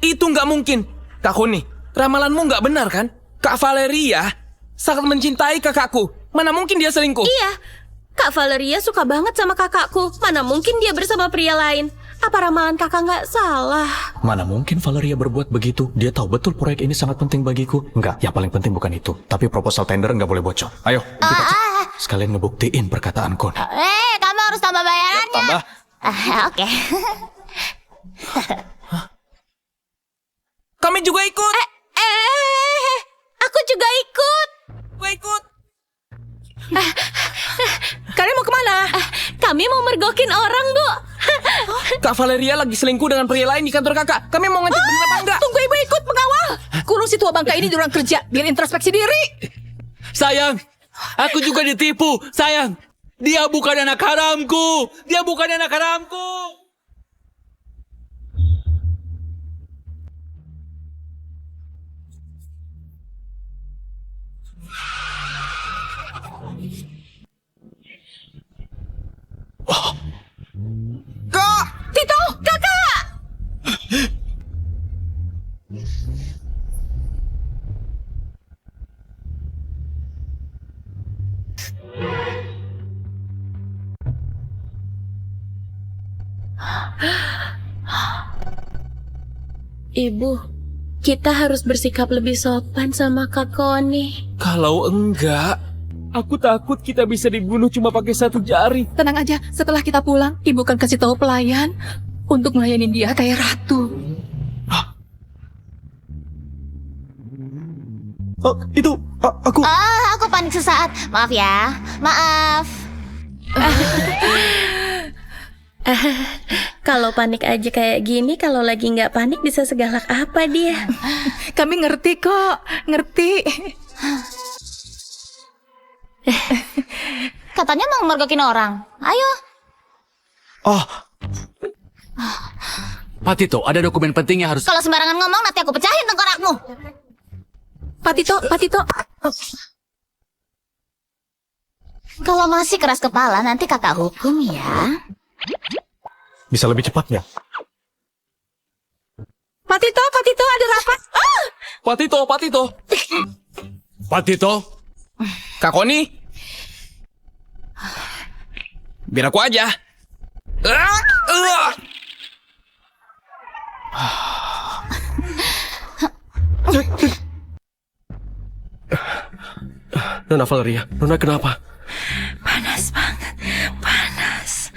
Itu nggak mungkin. Kak Koni, ramalanmu nggak benar kan? Kak Valeria sangat mencintai kakakku. Mana mungkin dia selingkuh? Iya, Kak Valeria suka banget sama kakakku. Mana mungkin dia bersama pria lain? Apa ramalan kakak nggak salah? Mana mungkin Valeria berbuat begitu? Dia tahu betul proyek ini sangat penting bagiku. Enggak, yang paling penting bukan itu. Tapi proposal tender nggak boleh bocor. Ayo, kita cek. Sekalian ngebuktiin perkataanku. Kamu harus tambah bayarannya. Tambah. Oke. Kami juga ikut. Aku juga ikut. Gue ikut. Kalian mau kemana? Kami mau mergokin orang, Bu. Kak Valeria lagi selingkuh dengan pria lain di kantor kakak. Kami mau ngecek bener apa enggak? Tunggu ibu ikut pengawal. Kurung si tua bangka ini di ruang kerja biar introspeksi diri. Sayang, aku juga ditipu. Sayang, dia bukan anak haramku. Dia bukan anak haramku. Kak! Ibu, kita harus bersikap lebih sopan sama Kak Koni. Kalau enggak, aku takut kita bisa dibunuh cuma pakai satu jari. Tenang aja, setelah kita pulang, ibu akan kasih tahu pelayan untuk melayani dia kayak ratu. Oh, itu aku. Aku panik sesaat. Maaf ya. Maaf. Kalau panik aja kayak gini, kalau lagi nggak panik bisa segalak apa dia? Kami ngerti kok, ngerti. Katanya mau mergokin orang. Ayo. Oh. Pak Tito, ada dokumen penting yang harus... Kalau sembarangan ngomong nanti aku pecahin tengkorakmu. Pak Tito. Kalau masih keras kepala nanti kakak hukum ya. Bisa lebih cepat nggak? Pak Tito ada rapat. Pak Tito. Kak Koni. Biar aku aja. Nona Valeria, Nona kenapa? Panas banget, panas.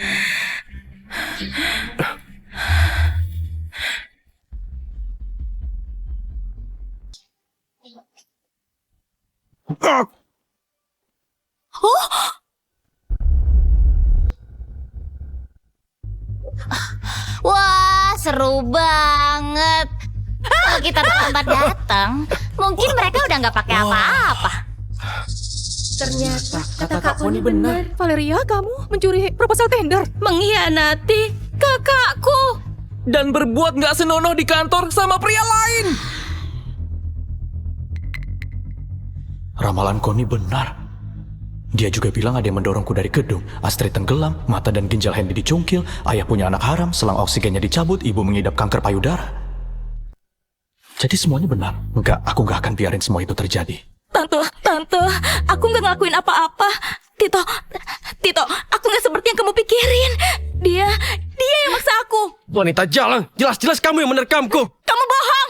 Wah, seru banget. Kalau kita terlambat datang, mungkin mereka udah nggak pakai apa-apa. Ternyata kata Kak Koni benar. Valeria, kamu mencuri proposal tender. Mengkhianati kakakku. Dan berbuat nggak senonoh di kantor sama pria lain. Ramalan Koni benar. Dia juga bilang ada yang mendorongku dari gedung. Astrid tenggelam, mata dan ginjal Hendy dicungkil, ayah punya anak haram, selang oksigennya dicabut, ibu mengidap kanker payudara. Jadi semuanya benar. Enggak, aku nggak akan biarin semua itu terjadi. Tante, aku nggak ngelakuin apa-apa. Tito, aku nggak seperti yang kamu pikirin. Dia yang maksa aku. Wanita jalan, jelas-jelas kamu yang menerkamku. Kamu bohong.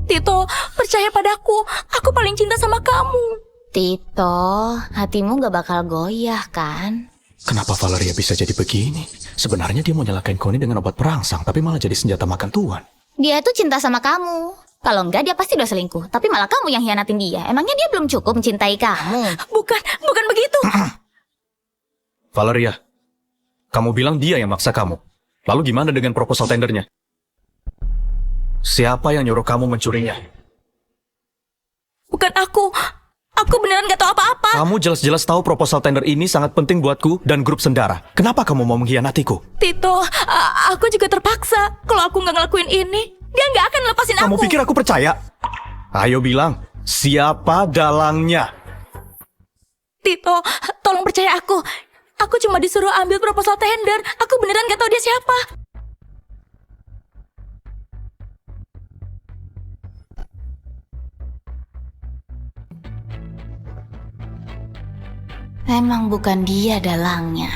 Tito, percaya padaku. Aku paling cinta sama kamu. Tito, hatimu gak bakal goyah kan? Kenapa Valeria bisa jadi begini? Sebenarnya dia mau nyalakain Koni dengan obat perangsang, tapi malah jadi senjata makan tuan. Dia tuh cinta sama kamu. Kalau enggak dia pasti udah selingkuh. Tapi malah kamu yang hianatin dia. Emangnya dia belum cukup mencintai kamu? Bukan begitu. Valeria, kamu bilang dia yang maksa kamu. Lalu gimana dengan proposal tendernya? Siapa yang nyuruh kamu mencurinya? Bukan aku. Aku beneran gak tahu apa-apa. Kamu jelas-jelas tahu proposal tender ini sangat penting buatku dan grup Sendara. Kenapa kamu mau mengkhianatiku? Tito, aku juga terpaksa. Kalau aku nggak ngelakuin ini, dia nggak akan lepasin aku. Kamu pikir aku percaya? Ayo bilang, siapa dalangnya? Tito, tolong percaya aku. Aku cuma disuruh ambil proposal tender. Aku beneran gak tahu dia siapa. Memang bukan dia dalangnya.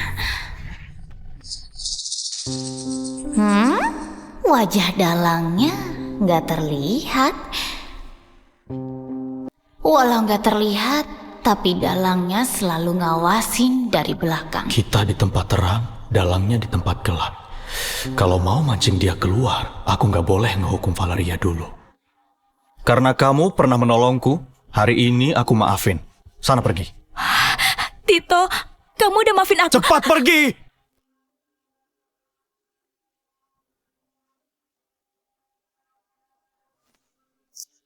Wajah dalangnya nggak terlihat. Walau nggak terlihat, tapi dalangnya selalu ngawasin dari belakang. Kita di tempat terang, dalangnya di tempat gelap. Kalau mau mancing dia keluar, aku nggak boleh ngehukum Valeria dulu. Karena kamu pernah menolongku, hari ini aku maafin. Sana pergi. Tito, kamu udah maafin aku. Cepat pergi!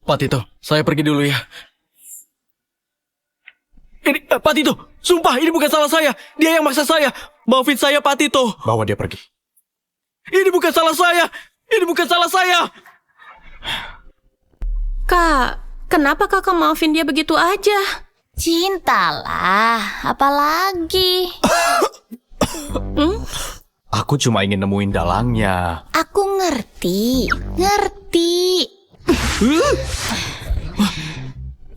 Pak Tito, saya pergi dulu ya. Ini, Pak Tito, sumpah ini bukan salah saya. Dia yang maksa saya. Maafin saya, Pak Tito. Bawa dia pergi. Ini bukan salah saya. Ini bukan salah saya. Kak, kenapa kakak maafin dia begitu aja? Cintalah, apalagi. Aku cuma ingin nemuin dalangnya. Aku ngerti.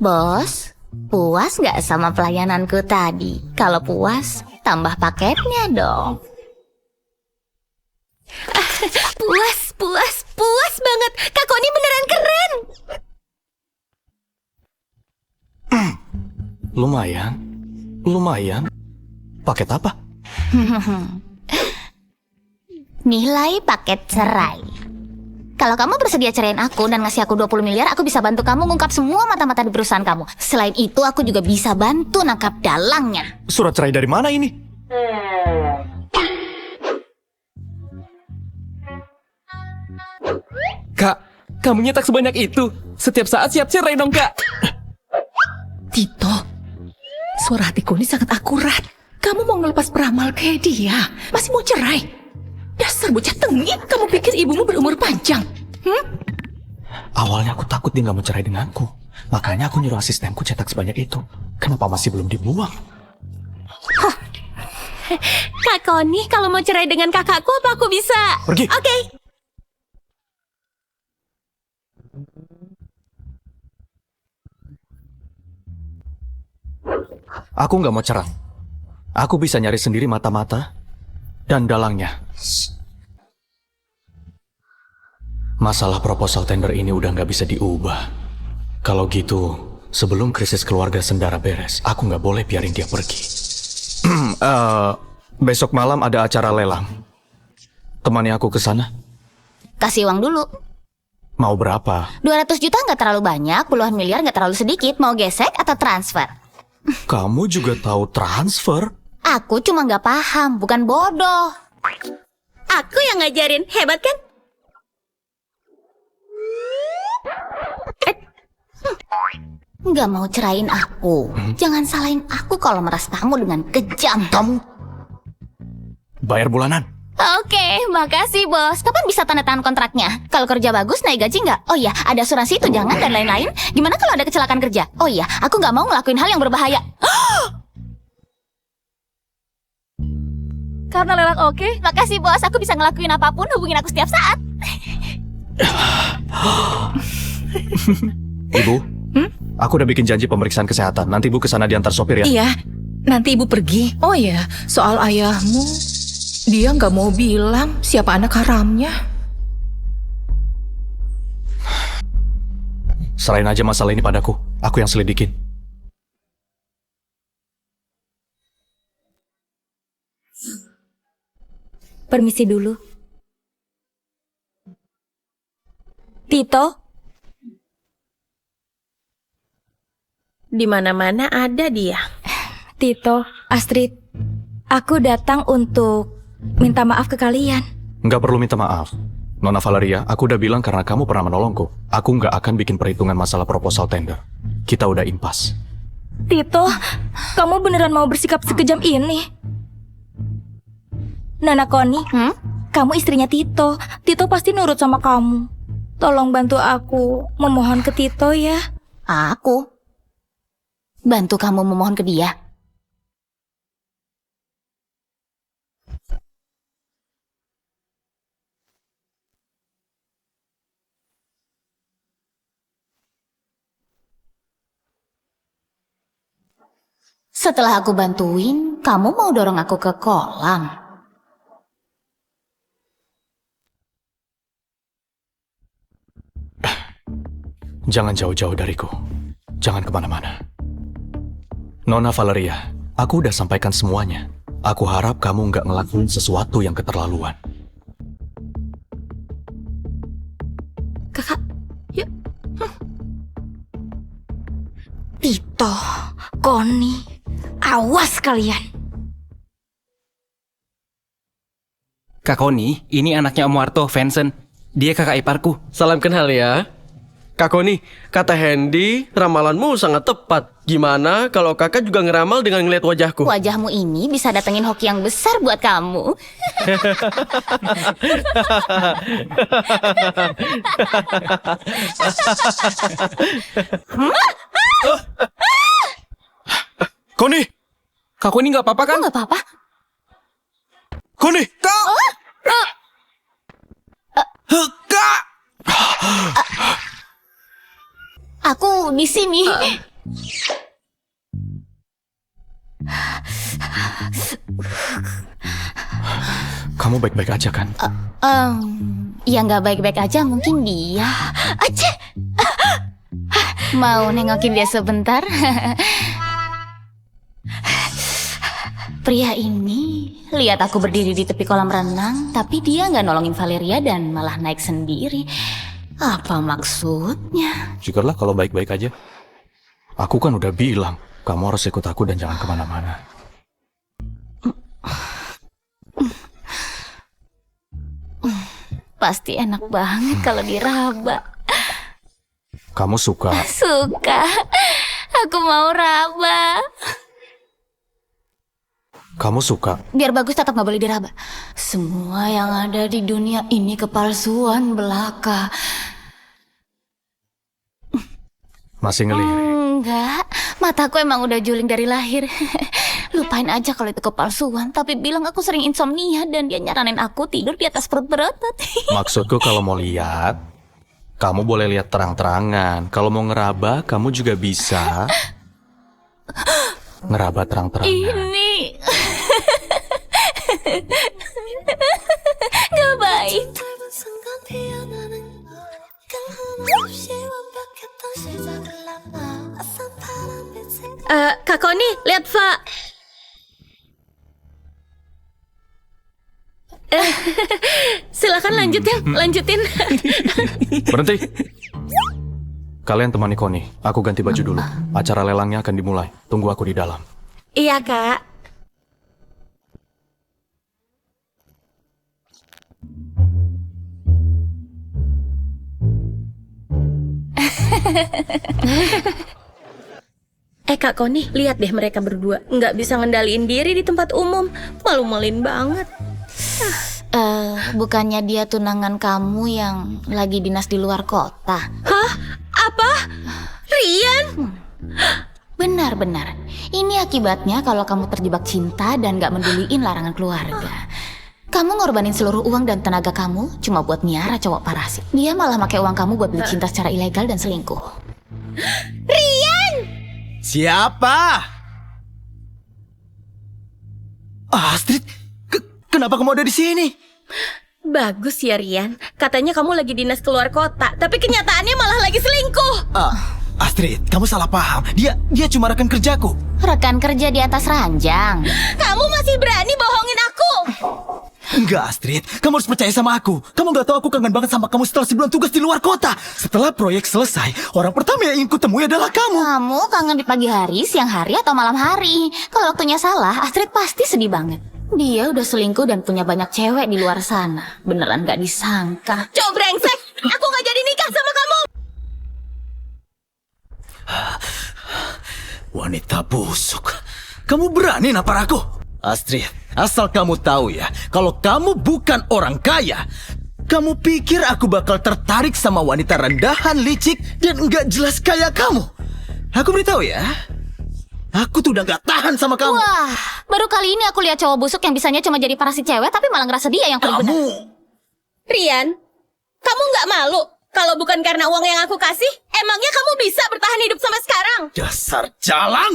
Bos, puas nggak sama pelayananku tadi? Kalau puas, tambah paketnya dong. Puas banget. Kak Koni beneran keren. Lumayan. Paket apa? Nilai paket cerai. Kalau kamu bersedia ceraiin aku dan ngasih aku 20 miliar, aku bisa bantu kamu ngungkap semua mata-mata di perusahaan kamu. Selain itu, aku juga bisa bantu nangkap dalangnya. Surat cerai dari mana ini? Kak, kamu nyetak sebanyak itu. Setiap saat siap cerai dong, Kak. Tito, suara hatiku ini sangat akurat. Kamu mau ngelepas peramal kayak dia, masih mau cerai. Dasar bocah tengik, kamu pikir ibumu berumur panjang? Awalnya aku takut dia nggak mau cerai denganku. Makanya aku nyuruh asistenku cetak sebanyak itu. Kenapa masih belum dibuang? Kak Koni, kalau mau cerai dengan kakakku, apa aku bisa? Pergi. Oke. Aku nggak mau cerai. Aku bisa nyari sendiri mata-mata dan dalangnya. Masalah proposal tender ini udah nggak bisa diubah. Kalau gitu, sebelum krisis keluarga Sendara beres, aku nggak boleh biarin dia pergi. Besok malam ada acara lelang. Temani aku ke sana. Kasih uang dulu. Mau berapa? 200 juta nggak terlalu banyak, puluhan miliar nggak terlalu sedikit. Mau gesek atau transfer? Kamu juga tahu transfer? Aku cuma nggak paham, bukan bodoh. Aku yang ngajarin, hebat kan? Nggak mau cerain aku. Jangan salahin aku kalau meras kamu dengan kejam. Kamu bayar bulanan. Oke, makasih bos. Kapan bisa tanda tangan kontraknya? Kalau kerja bagus, naik gaji nggak? Oh iya, ada asuransi tunjangan dan lain-lain. Gimana kalau ada kecelakaan kerja? Oh iya, aku nggak mau ngelakuin hal yang berbahaya. Karena lelang oke. Makasih bos, aku bisa ngelakuin apapun. Hubungin aku setiap saat. Ibu, aku udah bikin janji pemeriksaan kesehatan. Nanti ibu kesana diantar sopir ya. Iya, nanti ibu pergi. Oh ya, soal ayahmu, dia nggak mau bilang siapa anak haramnya. Serahin aja masalah ini padaku. Aku yang selidikin. Permisi dulu. Tito, Di mana-mana ada dia. Tito, Astrid, aku datang untuk minta maaf ke kalian. Nggak perlu minta maaf. Nona Valeria, aku udah bilang karena kamu pernah menolongku. Aku nggak akan bikin perhitungan masalah proposal tender. Kita udah impas. Tito, kamu beneran mau bersikap sekejam ini? Nana Koni, kamu istrinya Tito. Tito pasti nurut sama kamu. Tolong bantu aku memohon ke Tito ya. Aku? Bantu kamu memohon ke dia? Setelah aku bantuin, kamu mau dorong aku ke kolam? Jangan jauh-jauh dariku. Jangan kemana-mana. Nona Valeria, aku udah sampaikan semuanya. Aku harap kamu nggak ngelakuin sesuatu yang keterlaluan. Kakak, yuk. Tito, Koni, awas kalian. Kak Koni, ini anaknya Om Warto, Vincent. Dia kakak iparku. Salam kenal ya. Kak Koni, kata Hendy, ramalanmu sangat tepat. Gimana kalau kakak juga ngeramal dengan ngeliat wajahku? Wajahmu ini bisa datengin hoki yang besar buat kamu. Koni! Kak Koni nggak apa-apa kan? Nggak apa-apa. Koni! Kak! Kak! Aku di sini. Kamu baik-baik aja kan? Ya nggak baik-baik aja, mungkin dia. Aceh. Mau nengokin dia sebentar? Pria ini lihat aku berdiri di tepi kolam renang, tapi dia nggak nolongin Valeria dan malah naik sendiri. Apa maksudnya? Syukurlah kalau baik-baik aja. Aku kan udah bilang, kamu harus ikut aku dan jangan kemana-mana. Pasti enak banget kalau diraba. Kamu suka? Suka. Aku mau raba. Kamu suka? Biar bagus tetap nggak boleh diraba. Semua yang ada di dunia ini kepalsuan belaka. Masih ngelirik? Enggak, mataku emang udah juling dari lahir. Lupain aja kalau itu kepalsuan. Tapi bilang aku sering insomnia dan dia nyaranin aku tidur di atas perut berotot. Maksudku kalau mau lihat, kamu boleh lihat terang-terangan. Kalau mau ngeraba, kamu juga bisa ngeraba terang-terangan. Ini gak baik. Kak Koni, lihat Fa. Silakan lanjut ya, lanjutin. Berhenti. Kalian temani Koni. Aku ganti baju dulu. Acara lelangnya akan dimulai. Tunggu aku di dalam. Iya, Kak. Kak Koni, lihat deh mereka berdua. Nggak bisa ngendaliin diri di tempat umum. Malu-maluin banget. Bukannya dia tunangan kamu yang lagi dinas di luar kota? Hah? Apa? Rian? Benar-benar. Ini akibatnya kalau kamu terjebak cinta dan gak menduliin larangan keluarga. Kamu ngorbanin seluruh uang dan tenaga kamu cuma buat miara cowok parasit. Dia malah pakai uang kamu buat beli cinta secara ilegal dan selingkuh. Rian! Siapa? Astrid, kenapa kamu ada di sini? Bagus ya Rian. Katanya kamu lagi dinas keluar kota, tapi kenyataannya malah lagi selingkuh. Astrid, kamu salah paham. Dia cuma rekan kerjaku. Rekan kerja di atas ranjang. Kamu masih berani bohongin aku? Enggak, Astrid. Kamu harus percaya sama aku. Kamu gak tahu aku kangen banget sama kamu setelah sebulan tugas di luar kota. Setelah proyek selesai, orang pertama yang ingin kutemui adalah kamu. Kamu kangen di pagi hari, siang hari, atau malam hari? Kalau waktunya salah, Astrid pasti sedih banget. Dia udah selingkuh dan punya banyak cewek di luar sana. Beneran gak disangka. Cowok brengsek, aku gak jadi nikah sama kamu. Wanita busuk. Kamu berani nampar aku? Astrid, asal kamu tahu ya, kalau kamu bukan orang kaya, kamu pikir aku bakal tertarik sama wanita rendahan, licik, dan nggak jelas kayak kamu? Aku beritahu ya, aku tuh udah nggak tahan sama kamu. Wah, baru kali ini aku lihat cowok busuk yang bisanya cuma jadi parasit cewek, tapi malah ngerasa dia yang paling benar. Rian, kamu nggak malu? Kalau bukan karena uang yang aku kasih, emangnya kamu bisa bertahan hidup sampai sekarang? Dasar jalan!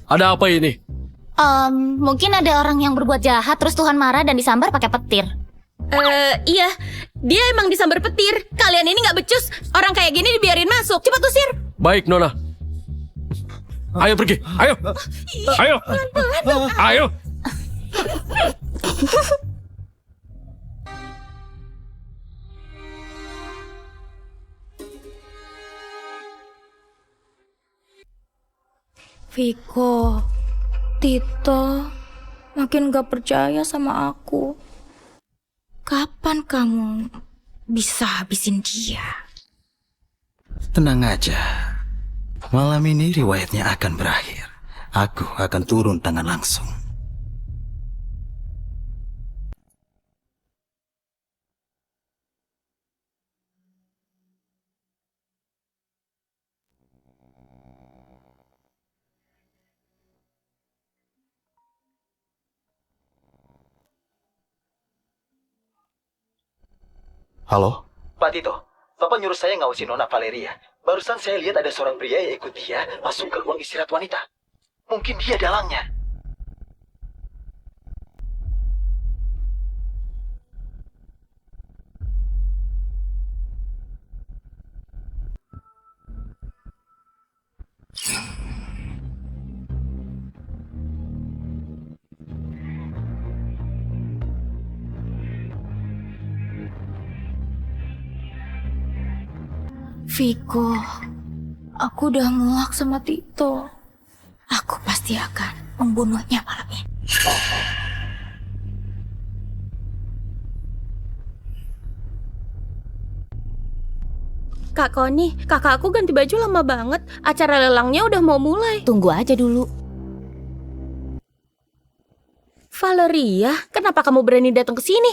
Ada apa ini? Mungkin ada orang yang berbuat jahat terus Tuhan marah dan disambar pakai petir. Iya, dia emang disambar petir. Kalian ini nggak becus. Orang kayak gini dibiarin masuk. Cepat usir. Baik, Nona. Ayo pergi, ayo. Ayo. Ayo. Viko, Tito, makin gak percaya sama aku. Kapan kamu bisa habisin dia? Tenang aja. Malam ini riwayatnya akan berakhir. Aku akan turun tangan langsung. Halo? Pak Tito, Bapak nyuruh saya ngawasin Nona Valeria. Barusan saya lihat ada seorang pria yang ikut dia masuk ke ruang istirahat wanita. Mungkin dia dalangnya. Viko, aku udah muak sama Tito. Aku pasti akan membunuhnya malam ini. Kak Koni, kakak aku ganti baju lama banget. Acara lelangnya udah mau mulai. Tunggu aja dulu. Valeria, kenapa kamu berani datang ke sini?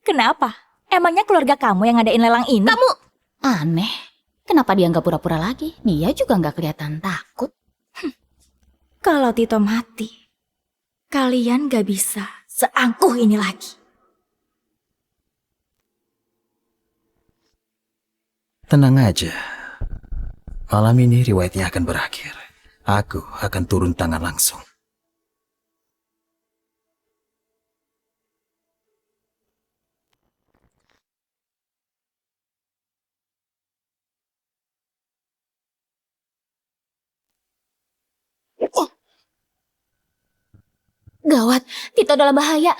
Kenapa? Emangnya keluarga kamu yang ngadain lelang ini? Kamu... Aneh. Kenapa dia nggak pura-pura lagi? Dia juga nggak kelihatan takut. Kalau Tito mati, kalian gak bisa seangkuh ini lagi. Tenang aja. Malam ini riwayatnya akan berakhir. Aku akan turun tangan langsung. Gawat, Tito dalam bahaya.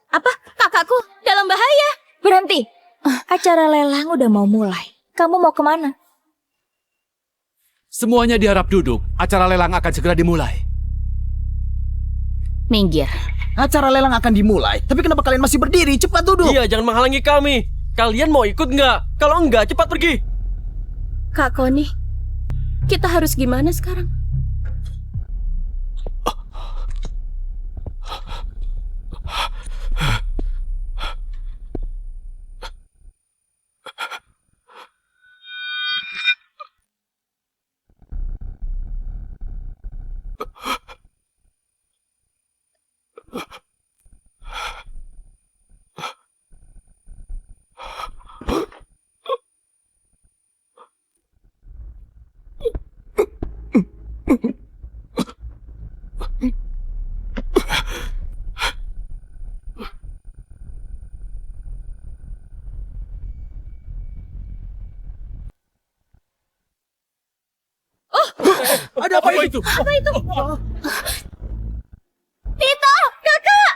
Apa? Kakakku dalam bahaya? Berhenti. Acara lelang udah mau mulai. Kamu mau kemana? Semuanya diharap duduk. Acara lelang akan segera dimulai. Minggir. Acara lelang akan dimulai. Tapi kenapa kalian masih berdiri? Cepat duduk. Iya, jangan menghalangi kami. Kalian mau ikut nggak? Kalau enggak, cepat pergi. Kak Koni, kita harus gimana sekarang? Ada apa itu? Apa itu? Tito, kakak!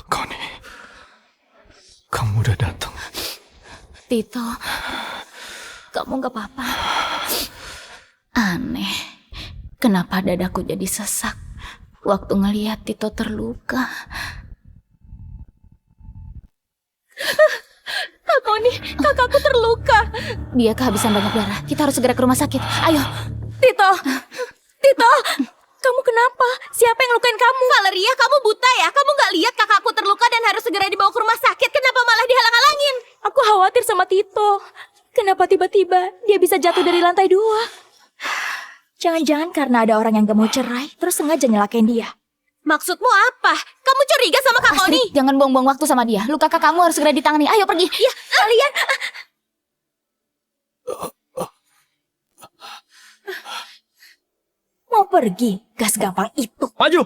Koni, kamu udah datang. Tito, kamu gak apa-apa. Aneh, kenapa dadaku jadi sesak waktu ngeliat Tito terluka. Kak Koni, kakakku terluka. Dia kehabisan banyak darah. Kita harus segera ke rumah sakit. Ayo. Tito! Tito! Kamu kenapa? Siapa yang lukain kamu? Valeria, kamu buta ya? Kamu gak lihat kakakku terluka dan harus segera dibawa ke rumah sakit? Kenapa malah dihalang-halangin? Aku khawatir sama Tito. Kenapa tiba-tiba dia bisa jatuh dari lantai 2? Jangan-jangan karena ada orang yang gak mau cerai, terus sengaja nyelakain dia. Maksudmu apa? Kamu curiga sama Kak Koni? Astrid, jangan buang-buang waktu sama dia. Luka kakak kamu harus segera ditangani. Ayo pergi. Ya, kalian... Mau pergi? Gak segampang itu. Maju!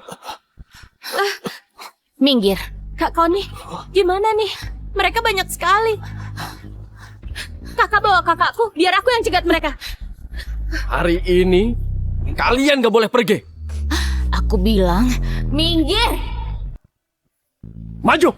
Minggir. Kak Koni, gimana nih? Mereka banyak sekali. Kakak bawa kakakku, biar aku yang cegat mereka. Hari ini, kalian gak boleh pergi. Aku bilang, minggir. Maju!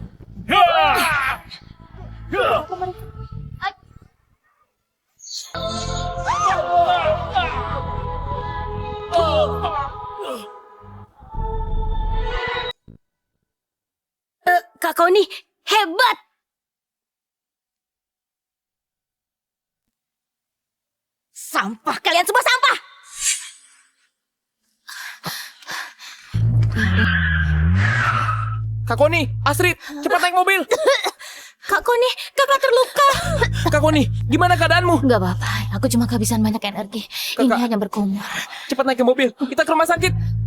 Kak Koni hebat. Sampah, kalian semua sampah. Kak Koni, Astrid, cepat naik mobil. Kak Koni, kakak terluka. Kak Koni, gimana keadaanmu? Gak apa-apa, aku cuma kehabisan banyak energi. Ini hanya berkumur. Cepat naik ke mobil, kita ke rumah sakit.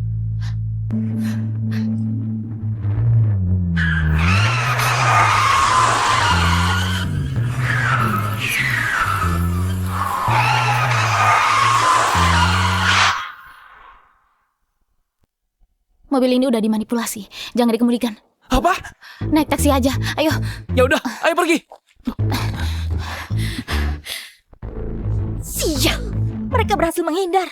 Mobil ini udah dimanipulasi. Jangan dikemudikan. Apa? Naik taksi aja. Ayo. Ya udah, ayo pergi. Sial, mereka berhasil menghindar.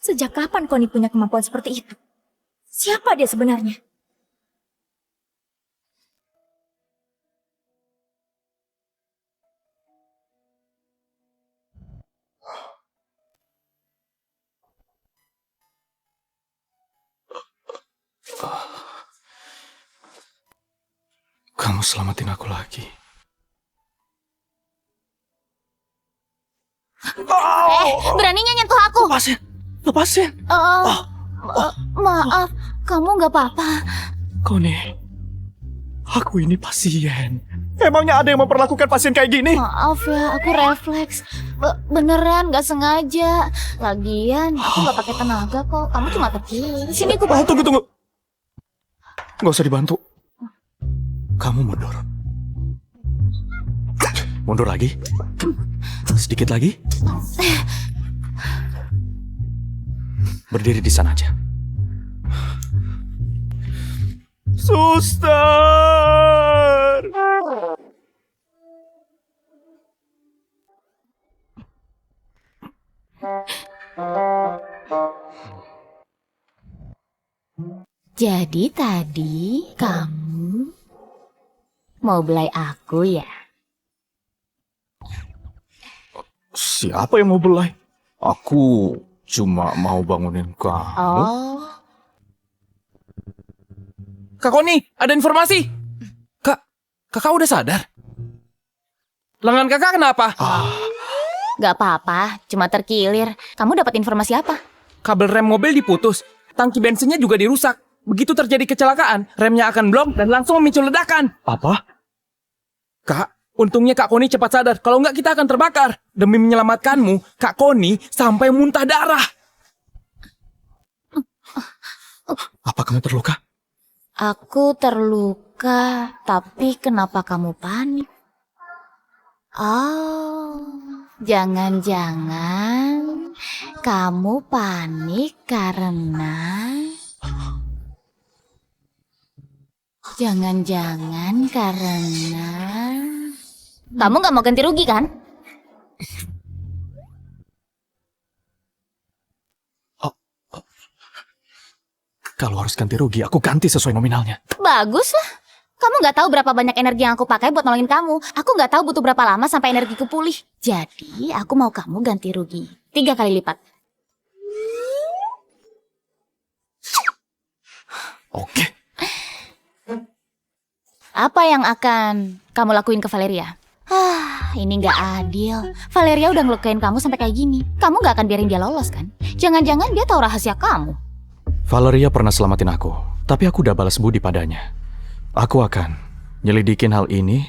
Sejak kapan Koni punya kemampuan seperti itu? Siapa dia sebenarnya? Kamu selamatin aku lagi. Beraninya nyentuh aku. Lepasin. Maaf, kamu nggak apa-apa. Koni, aku ini pasien. Emangnya ada yang memperlakukan pasien kayak gini? Maaf ya, aku refleks. Beneran nggak sengaja. Lagian, aku nggak pakai tenaga kok. Kamu cuma terkilir. Sini aku bantu. Tunggu. Nggak usah dibantu. Kamu mundur. Mundur lagi. Sedikit lagi. Berdiri di sana aja. Suster! Jadi tadi kamu mau belai aku ya? Siapa yang mau belai? Aku cuma mau bangunin kamu. Oh, Kak Koni, ada informasi. Kakak udah sadar? Lengan kakak kenapa? nggak apa-apa, cuma terkilir. Kamu dapat informasi apa? Kabel rem mobil diputus. Tangki bensinnya juga dirusak. Begitu terjadi kecelakaan, remnya akan blok dan langsung memicu ledakan. Apa? Kak, untungnya Kak Koni cepat sadar. Kalau nggak kita akan terbakar. Demi menyelamatkanmu, Kak Koni sampai muntah darah. Apa kamu terluka? Aku terluka, tapi kenapa kamu panik? Oh, jangan-jangan kamu panik karena... Jangan-jangan karena... Kamu nggak mau ganti rugi kan? Kalau harus ganti rugi, aku ganti sesuai nominalnya. Bagus lah. Kamu nggak tahu berapa banyak energi yang aku pakai buat nolongin kamu. Aku nggak tahu butuh berapa lama sampai energiku pulih. Jadi, aku mau kamu ganti rugi 3 kali lipat. Oke. Apa yang akan kamu lakuin ke Valeria? Ini nggak adil. Valeria udah ngelukain kamu sampai kayak gini. Kamu nggak akan biarin dia lolos kan? Jangan-jangan dia tahu rahasia kamu. Valeria pernah selamatin aku, tapi aku udah balas budi padanya. Aku akan nyelidikin hal ini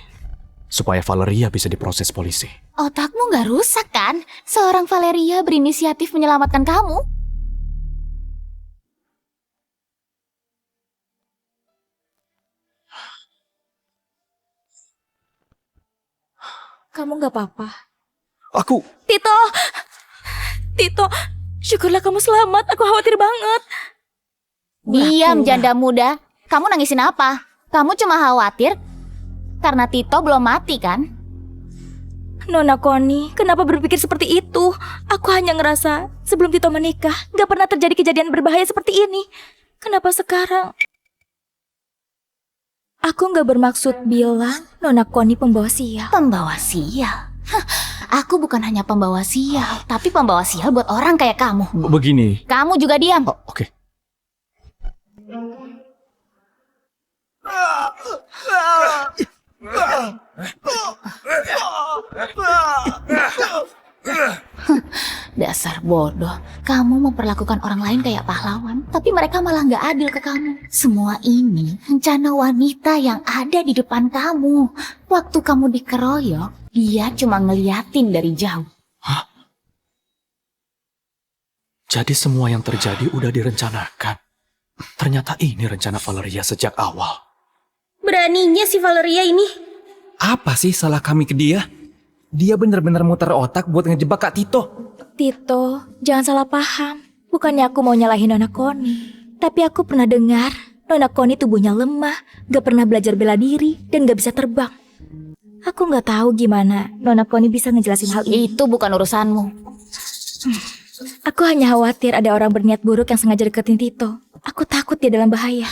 supaya Valeria bisa diproses polisi. Otakmu nggak rusak kan? Seorang Valeria berinisiatif menyelamatkan kamu. Kamu nggak apa-apa? Aku... Tito, syukurlah kamu selamat. Aku khawatir banget. Diam, janda muda. Kamu nangisin apa? Kamu cuma khawatir karena Tito belum mati kan? Nona Koni, kenapa berpikir seperti itu? Aku hanya ngerasa sebelum Tito menikah, gak pernah terjadi kejadian berbahaya seperti ini. Kenapa sekarang? Aku gak bermaksud bilang Nona Koni pembawa sial. Pembawa sial? Aku bukan hanya pembawa sial, tapi pembawa sial buat orang kayak kamu. Begini. Kamu juga diam. Oke. Dasar bodoh. Kamu memperlakukan orang lain kayak pahlawan, tapi mereka malah nggak adil ke kamu. Semua ini rencana wanita yang ada di depan kamu. Waktu kamu dikeroyok, dia cuma ngeliatin dari jauh. Hah? Jadi semua yang terjadi udah direncanakan. Ternyata ini rencana Valeria sejak awal. Beraninya si Valeria ini. Apa sih salah kami ke dia? Dia bener-bener muter otak buat ngejebak Kak Tito. Tito, jangan salah paham. Bukannya aku mau nyalahin Nona Koni. Tapi aku pernah dengar Nona Koni tubuhnya lemah, gak pernah belajar bela diri, dan gak bisa terbang. Aku gak tahu gimana Nona Koni bisa ngejelasin hal ini. Itu bukan urusanmu. Aku hanya khawatir ada orang berniat buruk yang sengaja deketin Tito. Aku takut dia dalam bahaya.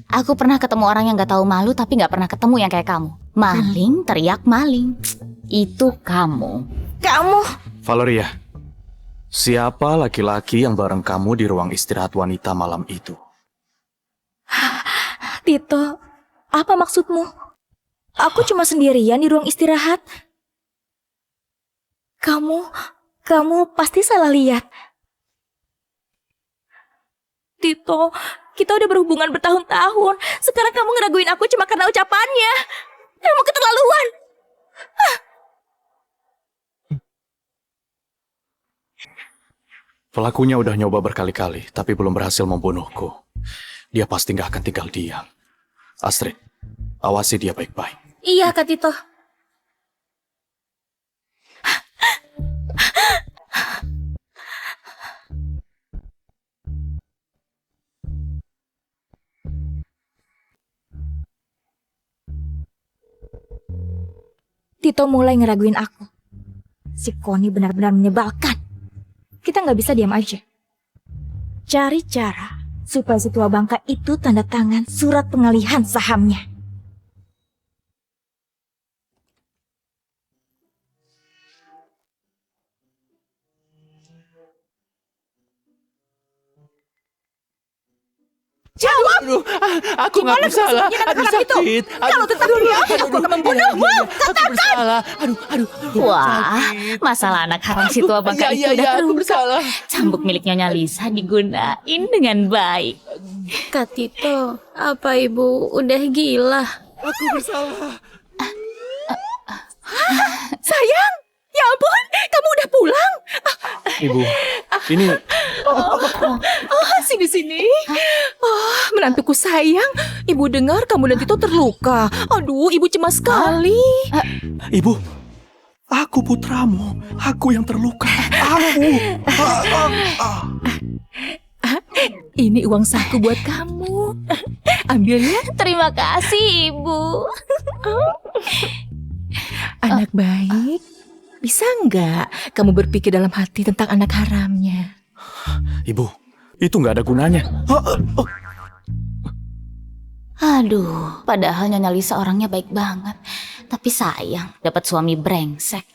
Aku pernah ketemu orang yang gak tahu malu tapi gak pernah ketemu yang kayak kamu. Maling, teriak maling. Itu kamu. Kamu? Valeria, siapa laki-laki yang bareng kamu di ruang istirahat wanita malam itu? Tito, apa maksudmu? Aku cuma sendirian di ruang istirahat. Kamu pasti salah lihat. Tito, kita udah berhubungan bertahun-tahun. Sekarang kamu ngeraguin aku cuma karena ucapannya. Kamu keterlaluan. Pelakunya udah nyoba berkali-kali, tapi belum berhasil membunuhku. Dia pasti nggak akan tinggal diam. Astrid, awasi dia baik-baik. Iya, Kak Tito. Tito mulai ngeraguin aku. Si Koni benar-benar menyebalkan. Kita nggak bisa diam aja. Cari cara supaya si tua bangka itu tanda tangan surat pengalihan sahamnya. Jawab! Aduh, aku nggak bersalah. Aduh, sakit. Kalau tetap diam, aku akan membunuhmu. Katakan! Aduh. Wah, masalah anak haram si tua bangka itu udah aku terungkap. bersalah. Cambuk milik Nyonya Lisa digunain dengan baik. Kak Tito, apa ibu udah gila? Aku bersalah. Sayang, ya ampun, kamu udah pulang. Ibu, ini Sini. Menantuku sayang, ibu dengar kamu dan Tito terluka. Aduh, ibu cemas sekali. Ibu, aku putramu. Aku yang terluka. Ini uang saku buat kamu. Ambil ya. Terima kasih, Ibu. Anak baik, bisa nggak kamu berpikir dalam hati tentang anak haramnya? Ibu, itu nggak ada gunanya. Aduh, padahal Nyonya Lisa orangnya baik banget. Tapi sayang, dapat suami brengsek.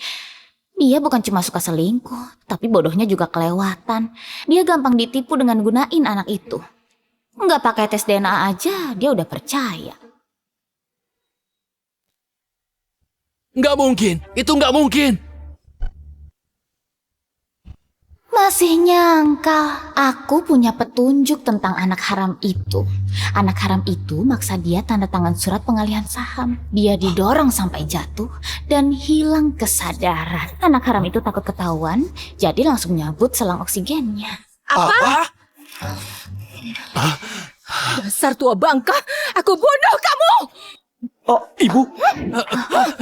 Dia bukan cuma suka selingkuh, tapi bodohnya juga kelewatan. Dia gampang ditipu dengan gunain anak itu. Nggak pakai tes DNA aja, dia udah percaya. Nggak mungkin, itu nggak mungkin. Masih nyangka, aku punya petunjuk tentang anak haram itu. Anak haram itu maksa dia tanda tangan surat pengalihan saham. Dia didorong sampai jatuh dan hilang kesadaran. Anak haram itu takut ketahuan, jadi langsung nyabut selang oksigennya. Apa? Dasar tua bangka, aku bunuh kamu! Oh, Ibu.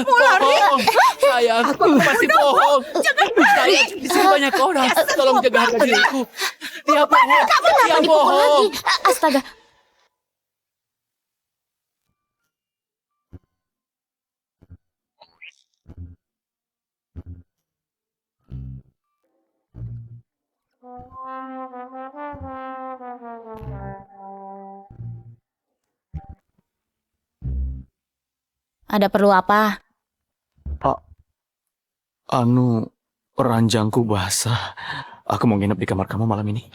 Mau lari? Sayang, aku pasti bohong. Sayang, di sini banyak orang. Tolong jaga harga diriku. Dia bohong. Kenapa dipukul lagi? Astaga. Ada perlu apa? Ranjangku basah. Aku mau nginep di kamar kamu malam ini.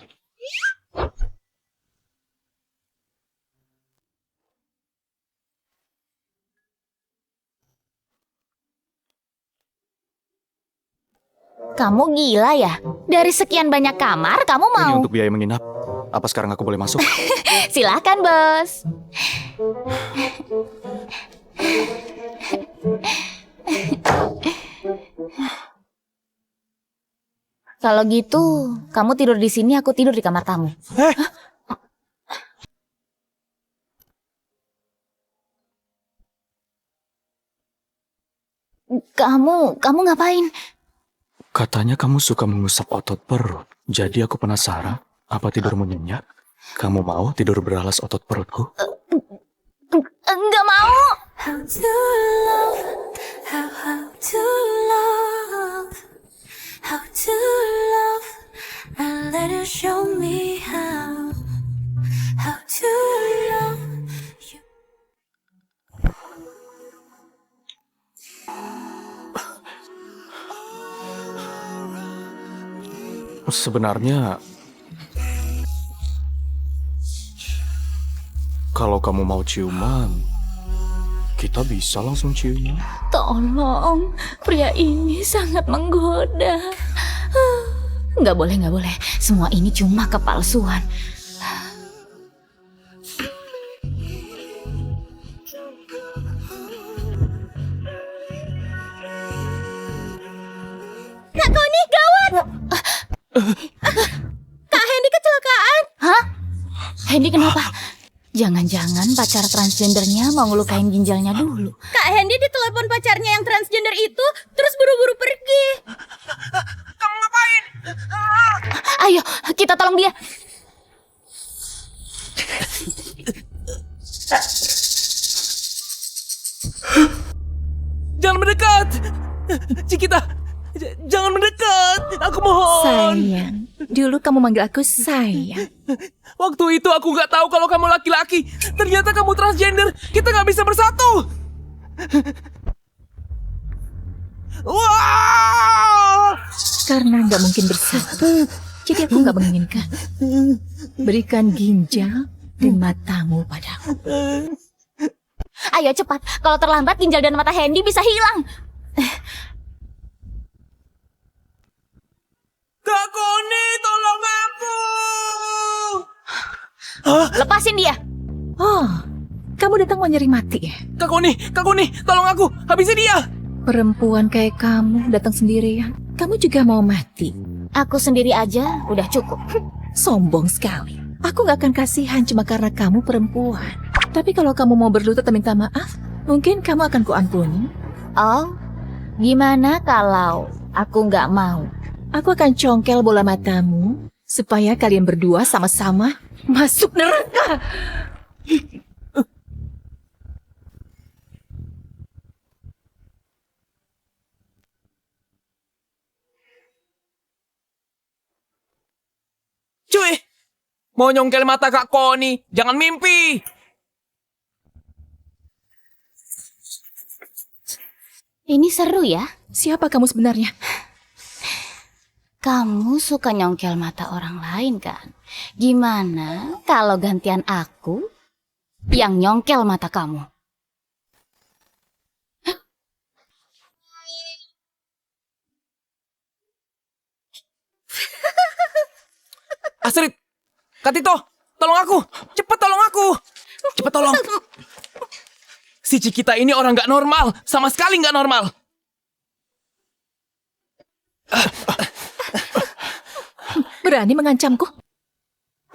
Kamu gila ya? Dari sekian banyak kamar, kamu Ini mau? untuk biaya menginap. Apa sekarang aku boleh masuk? Silahkan, bos. Kalau gitu, kamu tidur di sini, aku tidur di kamar kamu. Kamu ngapain? Katanya kamu suka mengusap otot perut. Jadi aku penasaran, apa tidurmu nyenyak? Kamu mau tidur beralas otot perutku? Enggak mau. How to love, how to love, how to love, and let it show me how to love you. Sebenarnya, kalau kamu mau ciuman, kita bisa langsung ciuman. Tolong, pria ini sangat menggoda. Nggak boleh, nggak boleh. Semua ini cuma kepalsuan. Kak Koni, gawat! Kak Hendy kecelakaan. Hah? Hendy kenapa? Jangan-jangan pacar transgendernya mau ngelukain ginjalnya dulu. Kak Hendy ditelepon pacarnya yang transgender itu, terus buru-buru pergi. Kamu ngapain? Ayo, kita tolong dia. Jangan mendekat! Cikita, jangan mendekat! Aku mohon! Sayang, dulu kamu manggil aku sayang. Waktu itu aku nggak tahu kalau kamu laki-laki. Ternyata kamu transgender. Kita nggak bisa bersatu. Wah! Karena nggak mungkin bersatu, jadi aku nggak menginginkan. Berikan ginjal dan matamu padaku. Ayo cepat, kalau terlambat ginjal dan mata Hendy bisa hilang. Kak Koni, tolong aku! Lepasin dia. Oh, kamu datang mau nyari mati ya? Kak Koni, tolong aku! Habisi dia! Perempuan kayak kamu datang sendirian, kamu juga mau mati. Aku sendiri aja udah cukup. Sombong sekali. Aku gak akan kasihan cuma karena kamu perempuan. Tapi kalau kamu mau berlutut dan minta maaf, mungkin kamu akan kuampuni. Oh, gimana kalau aku nggak mau? Aku akan congkel bola matamu supaya kalian berdua sama-sama masuk neraka. Cuy! Mau nyongkel mata Kak Koni, jangan mimpi! Ini seru ya. Siapa kamu sebenarnya? Kamu suka nyongkel mata orang lain kan? Gimana kalau gantian aku yang nyongkel mata kamu? Astrid! Kak Tito! Tolong aku! Cepat tolong aku! Cepat tolong! Si Cikita ini orang nggak normal! Sama sekali nggak normal! Berani mengancamku?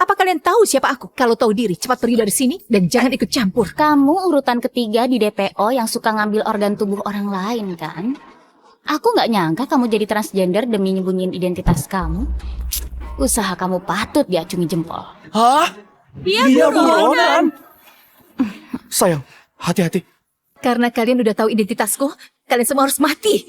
Apa kalian tahu siapa aku? Kalau tahu diri, cepat pergi dari sini dan jangan ikut campur. Kamu urutan ketiga di DPO yang suka ngambil organ tubuh orang lain kan? Aku nggak nyangka kamu jadi transgender demi nyembunyiin identitas kamu. Usaha kamu patut diacungi jempol. Hah? Dia buronan! Sayang, hati-hati. Karena kalian udah tahu identitasku, kalian semua harus mati.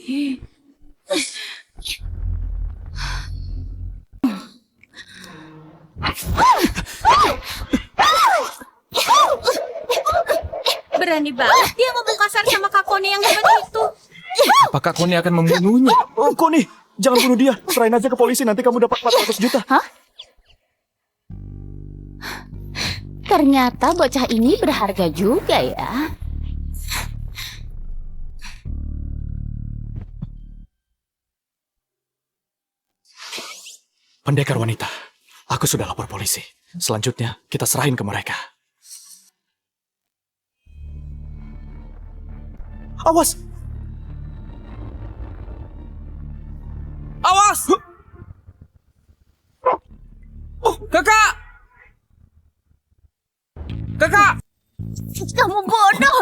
Berani banget dia ngomong kasar sama Kak Koni yang hebat itu. apakah Koni akan membunuhnya? Oh, Koni, jangan bunuh dia. Serahin aja ke polisi, nanti kamu dapat 400 juta. Hah? Ternyata bocah ini berharga juga ya. Pendekar wanita, aku sudah lapor polisi. Selanjutnya, kita serahin ke mereka. Awas! Awas! Kakak! Kakak! Kamu bodoh.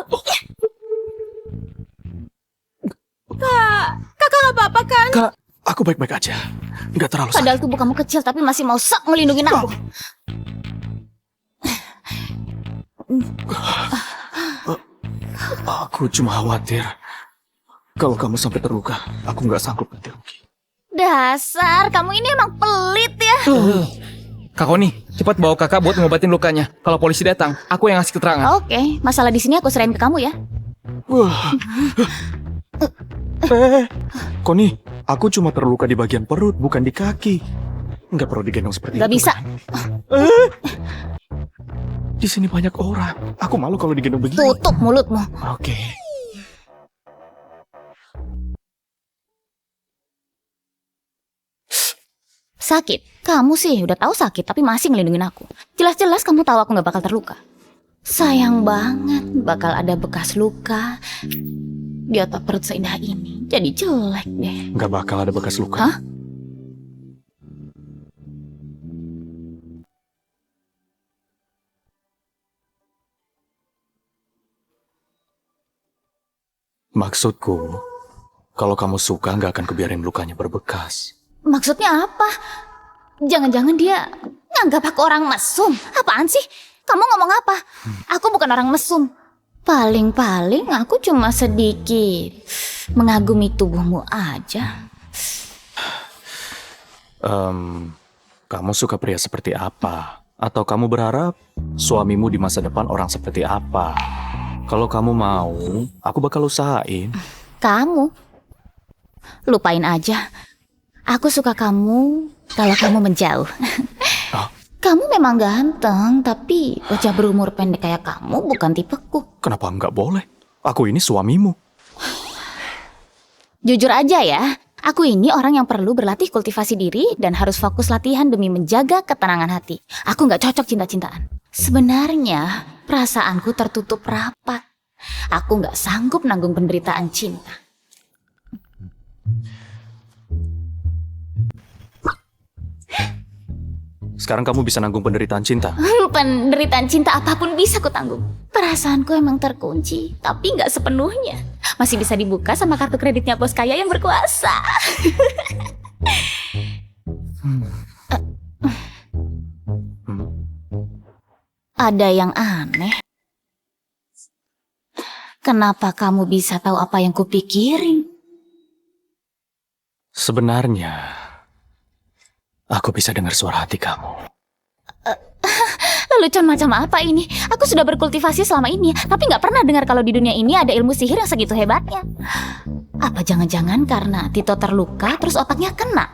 Kakak nggak apa-apa kan? Kak, aku baik-baik aja. Nggak terlalu sakit. Padahal tubuh kamu kecil tapi masih mau sok ngelindungin aku. Aku cuma khawatir. Kalau kamu sampai terluka, aku nggak sanggup ganti rugi. Dasar, kamu ini emang pelit ya. Kak Koni, cepat bawa kakak buat ngobatin lukanya. Kalau polisi datang, aku yang ngasih keterangan. Oke, masalah di sini aku serahin ke kamu ya. Koni, aku cuma terluka di bagian perut, bukan di kaki. Nggak perlu digendong seperti Gak itu. bisa. Di sini banyak orang. Aku malu kalau digendong begini. Tutup mulutmu. Oke. Sakit? Kamu sih udah tahu sakit tapi masih ngelindungin aku. Jelas-jelas kamu tahu aku nggak bakal terluka. Sayang banget bakal ada bekas luka di otak perut seindah ini. Jadi jelek deh. Nggak bakal ada bekas luka. Hah? Maksudku, kalau kamu suka nggak akan kubiarin lukanya berbekas. Maksudnya apa? Jangan-jangan dia nganggap aku orang mesum. Apaan sih? Kamu ngomong apa? Aku bukan orang mesum. Paling-paling aku cuma sedikit mengagumi tubuhmu aja. Kamu suka pria seperti apa? Atau kamu berharap suamimu di masa depan orang seperti apa? Kalau kamu mau, aku bakal usahain. Kamu? Lupain aja. Aku suka kamu kalau kamu menjauh. Kamu memang ganteng, tapi bocah berumur pendek kayak kamu bukan tipeku. Kenapa nggak boleh? Aku ini suamimu. Jujur aja ya, aku ini orang yang perlu berlatih kultivasi diri dan harus fokus latihan demi menjaga ketenangan hati. Aku nggak cocok cinta-cintaan. Sebenarnya, perasaanku tertutup rapat. Aku nggak sanggup nanggung penderitaan cinta. Sekarang kamu bisa nanggung penderitaan cinta. Penderitaan cinta apapun bisa ku tanggung. Perasaanku emang terkunci, tapi nggak sepenuhnya. Masih bisa dibuka sama kartu kreditnya bos kaya yang berkuasa. Ada yang aneh. Kenapa kamu bisa tahu apa yang kupikirin? Sebenarnya, aku bisa dengar suara hati kamu. Lelucon macam apa ini? Aku sudah berkultivasi selama ini, tapi nggak pernah dengar kalau di dunia ini ada ilmu sihir yang segitu hebatnya. Apa jangan-jangan karena Tito terluka terus otaknya kena?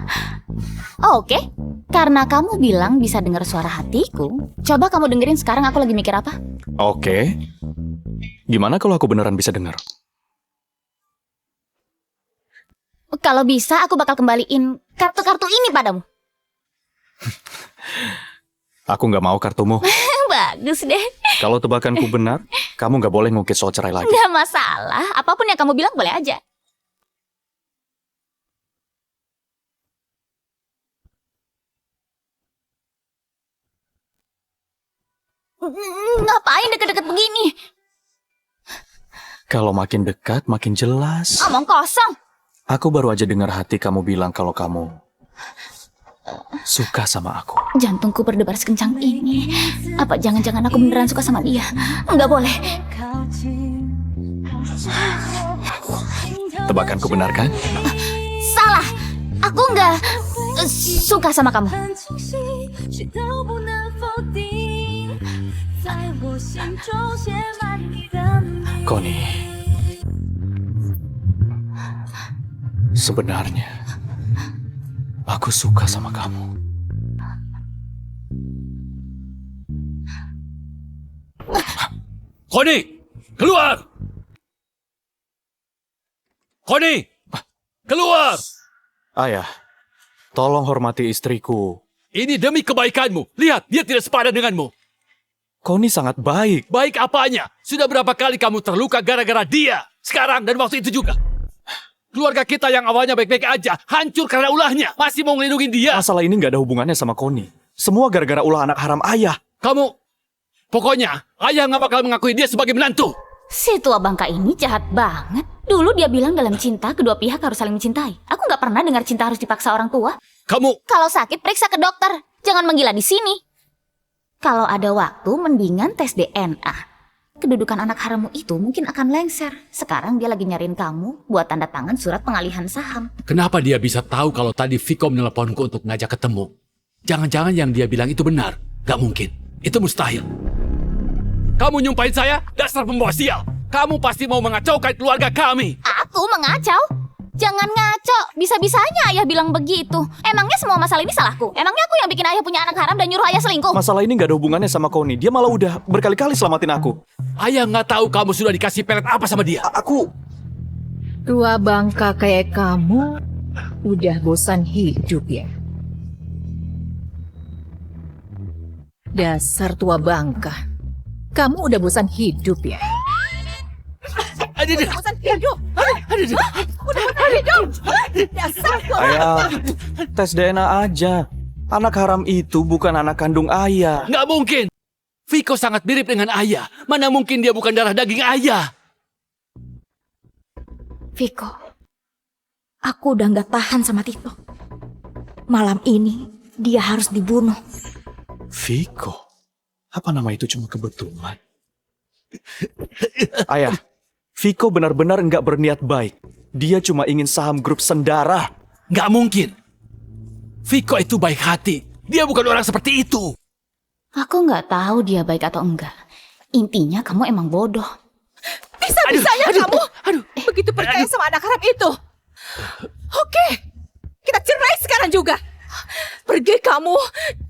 Oh, oke. Karena kamu bilang bisa dengar suara hatiku, coba kamu dengerin sekarang aku lagi mikir apa? Oke. Gimana kalau aku beneran bisa dengar? Kalau bisa, aku bakal kembaliin kartu-kartu ini padamu. Aku nggak mau kartumu. Bagus deh. Kalau tebakanku benar, kamu nggak boleh ngungkit soal cerai lagi. Nggak masalah. Apapun yang kamu bilang boleh aja. Ngapain deket-deket begini? Kalau makin dekat, makin jelas. Omong kosong. Aku baru aja dengar hati kamu bilang kalau kamu suka sama aku. Jantungku berdebar sekencang ini. Apa jangan-jangan aku beneran suka sama dia? Enggak boleh. Tebakanku benar kan? Salah. Aku enggak suka sama kamu. Connie. Sebenarnya, aku suka sama kamu. Connie, keluar! Connie, keluar! Ayah, tolong hormati istriku. Ini demi kebaikanmu. Lihat, dia tidak sepadan denganmu. Connie sangat baik. Baik apanya? Sudah berapa kali kamu terluka gara-gara dia? Sekarang dan waktu itu juga. Keluarga kita yang awalnya baik-baik aja, hancur karena ulahnya. Masih mau ngelindungin dia. Masalah ini nggak ada hubungannya sama Connie. Semua gara-gara ulah anak haram ayah. Pokoknya, ayah nggak bakal mengakui dia sebagai menantu. Si tua bangka ini jahat banget. Dulu dia bilang dalam cinta, kedua pihak harus saling mencintai. Aku nggak pernah dengar cinta harus dipaksa orang tua. Kalau sakit, periksa ke dokter. Jangan menggila di sini. Kalau ada waktu, mendingan tes DNA. Kedudukan anak harammu itu mungkin akan lengser. Sekarang dia lagi nyariin kamu buat tanda tangan surat pengalihan saham. Kenapa dia bisa tahu kalau tadi Viko meneleponku untuk ngajak ketemu? Jangan-jangan yang dia bilang itu benar. Gak mungkin. Itu mustahil. Kamu nyumpahin saya? Dasar pembawa sial. Kamu pasti mau mengacaukan keluarga kami. Aku mengacau? Jangan ngaco. Bisa-bisanya ayah bilang begitu. Emangnya semua masalah ini salahku? Emangnya aku yang bikin ayah punya anak haram dan nyuruh ayah selingkuh? Masalah ini nggak ada hubungannya sama Connie. Dia malah udah berkali-kali selamatin aku. Ayah nggak tahu kamu sudah dikasih pelet apa sama dia. Tua bangka kayak kamu udah bosan hidup ya? Dasar tua bangka. Kamu udah bosan hidup ya? Aduh. Bosan hidup? Udah bosan hidup? Dasar tua Ayah, tes DNA aja. Anak haram itu bukan anak kandung ayah. Nggak mungkin. Viko sangat mirip dengan ayah. Mana mungkin dia bukan darah daging ayah. Viko, aku udah nggak tahan sama Tito. Malam ini dia harus dibunuh. Viko? Apa nama itu cuma kebetulan? Ayah, Viko benar-benar nggak berniat baik. Dia cuma ingin saham grup Sendara. Nggak mungkin. Viko itu baik hati. Dia bukan orang seperti itu. Aku nggak tahu dia baik atau enggak. Intinya kamu emang bodoh. Bisa-bisanya kamu begitu percaya sama anak haram itu. Oke, kita cerai sekarang juga. Pergi kamu.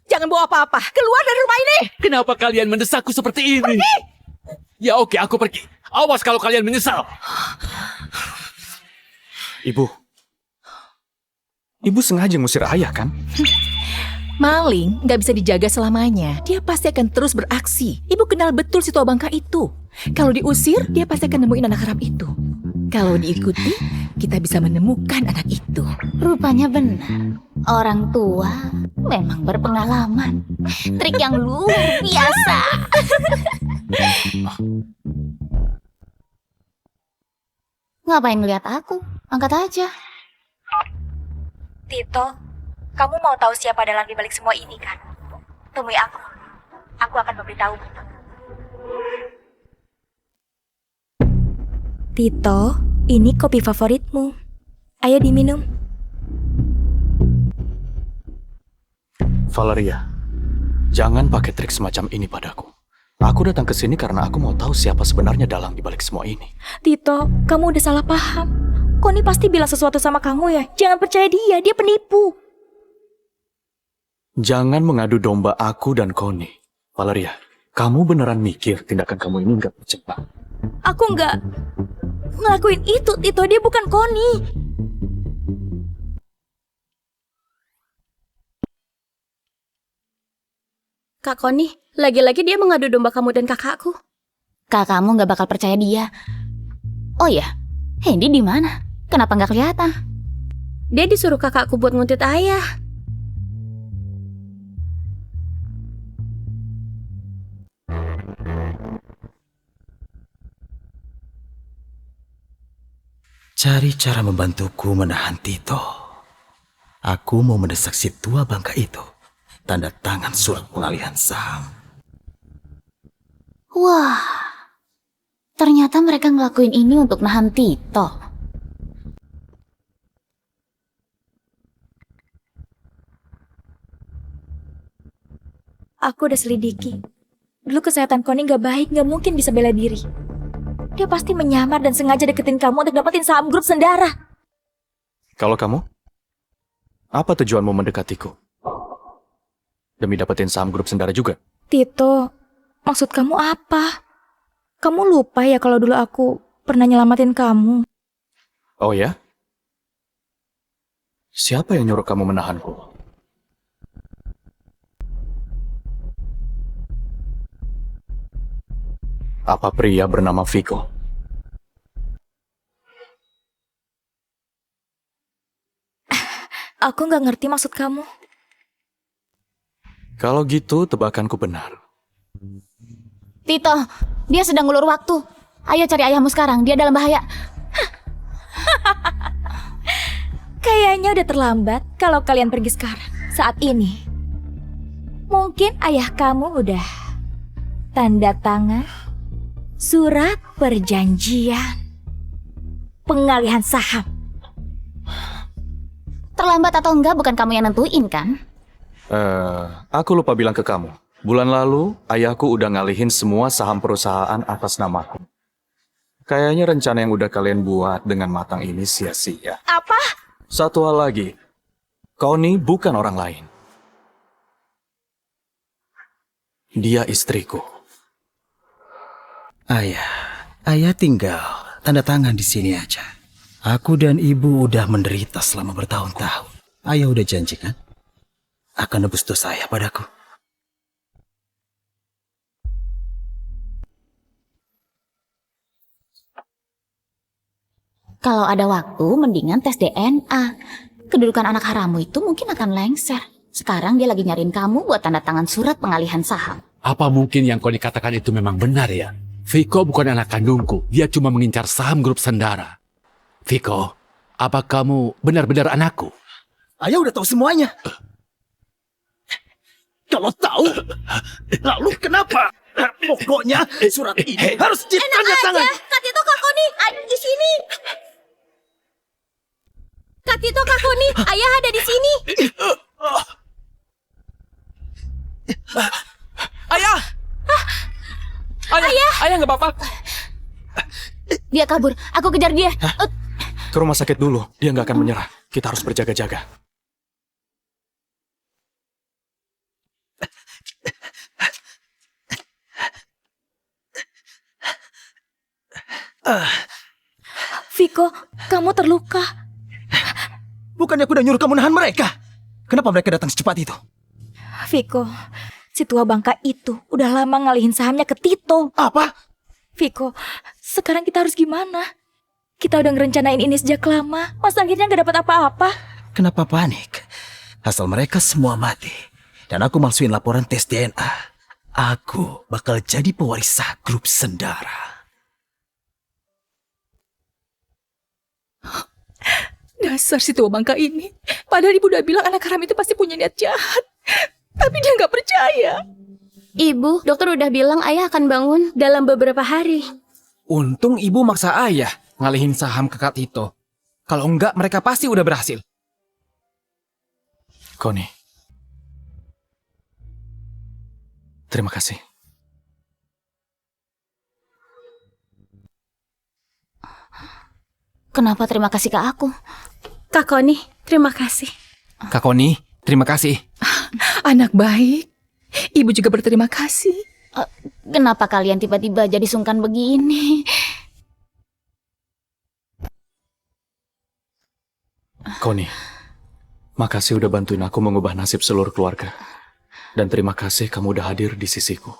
Jangan bawa apa-apa. Keluar dari rumah ini. Kenapa kalian mendesakku seperti ini? Pergi. Ya oke, aku pergi. Awas kalau kalian menyesal. Ibu sengaja ngusir ayah kan? Maling nggak bisa dijaga selamanya. Dia pasti akan terus beraksi. Ibu kenal betul si tua bangka itu. Kalau diusir, dia pasti akan nemuin anak haram itu. Kalau diikuti, kita bisa menemukan anak itu. Rupanya benar. Orang tua memang berpengalaman. Trik yang luar biasa. Ngapain ngeliat aku? Angkat aja. Tito, kamu mau tahu siapa dalam dibalik semua ini kan? Temui aku. Aku akan memberitahu. Tito, ini kopi favoritmu. Ayo diminum. Valeria, jangan pakai trik semacam ini padaku. Aku datang ke sini karena aku mau tahu siapa sebenarnya dalang dibalik semua ini. Tito, kamu udah salah paham. Connie pasti bilang sesuatu sama kamu ya. Jangan percaya dia penipu. Jangan mengadu domba aku dan Connie. Valeria, kamu beneran mikir tindakan kamu ini nggak cepat? Aku nggak ngelakuin itu, Tito. Dia bukan Connie. Kak Connie, lagi-lagi dia mengadu domba kamu dan kakakku. Kakakmu nggak bakal percaya dia. Oh ya, Hendy di mana? Kenapa nggak kelihatan? Dia disuruh kakakku buat nguntit ayah. Cari cara membantuku menahan Tito. Aku mau mendesak si tua bangka itu. Tanda tangan surat pengalihan saham. Wah, ternyata mereka ngelakuin ini untuk nahan Tito. Aku udah selidiki. Dulu kesehatan Connie nggak baik, nggak mungkin bisa bela diri. Dia pasti menyamar dan sengaja deketin kamu untuk dapetin saham grup Sendara. Kalau kamu? Apa tujuanmu mendekatiku? Demi dapetin saham grup Sendara juga? Tito, maksud kamu apa? Kamu lupa ya kalau dulu aku pernah nyelamatin kamu? Oh ya? Siapa yang nyuruh kamu menahanku? Apa pria bernama Viko? Aku nggak ngerti maksud kamu. Kalau gitu, tebakanku benar. Tito, dia sedang ngulur waktu. Ayo cari ayahmu sekarang, dia dalam bahaya. Kayaknya udah terlambat kalau kalian pergi sekarang. Saat ini. Mungkin ayah kamu udah tanda tangan surat perjanjian pengalihan saham. Terlambat atau enggak bukan kamu yang nentuin kan? Aku lupa bilang ke kamu. Bulan lalu, ayahku udah ngalihin semua saham perusahaan atas namaku. Kayaknya rencana yang udah kalian buat dengan matang ini sia-sia. Apa? Satu hal lagi, Connie bukan orang lain. Dia istriku. Ayah tinggal tanda tangan di sini aja. Aku dan ibu udah menderita selama bertahun-tahun. Ayah udah janji kan? Akan nebus dosa ayah padaku. Kalau ada waktu, mendingan tes DNA. Kedudukan anak harammu itu mungkin akan lengser. Sekarang dia lagi nyariin kamu buat tanda tangan surat pengalihan saham. Apa mungkin yang kau dikatakan itu memang benar ya? Viko bukan anak kandungku, dia cuma mengincar saham grup Sendara. Viko, apa kamu benar-benar anakku? Ayah udah tahu semuanya. Kalau tahu, lalu kenapa? Pokoknya surat ini harus ditanda tangan. Kak Tito, Kak Koni, ada di sini. Kak Tito, Kak Koni, ayah ada di sini. Ayah! Ayah nggak apa-apa. Dia kabur, aku kejar dia. Ke rumah sakit dulu, dia nggak akan menyerah. Kita harus berjaga-jaga. Viko, kamu terluka. Bukannya aku udah nyuruh kamu nahan mereka? Kenapa mereka datang secepat itu? Viko, si tua bangka itu udah lama ngalihin sahamnya ke Tito. Apa? Viko, sekarang kita harus gimana? Kita udah ngerencanain ini sejak lama, mas akhirnya gak dapat apa-apa. Kenapa panik? Asal mereka semua mati dan aku masukin laporan tes DNA, aku bakal jadi pewaris sah grup Sendara. Dasar si tua bangka ini. Padahal ibu udah bilang anak haram itu pasti punya niat jahat. Tapi dia nggak percaya. Ibu, dokter udah bilang ayah akan bangun dalam beberapa hari. Untung ibu maksa ayah ngalihin saham ke Kak Tito. Kalau enggak, mereka pasti udah berhasil. Connie. Terima kasih. Kenapa terima kasih ke aku? Kak Koni, terima kasih. Kak Koni, terima kasih. Anak baik. Ibu juga berterima kasih. Kenapa kalian tiba-tiba jadi sungkan begini? Connie, makasih udah bantuin aku mengubah nasib seluruh keluarga. Dan terima kasih kamu udah hadir di sisiku.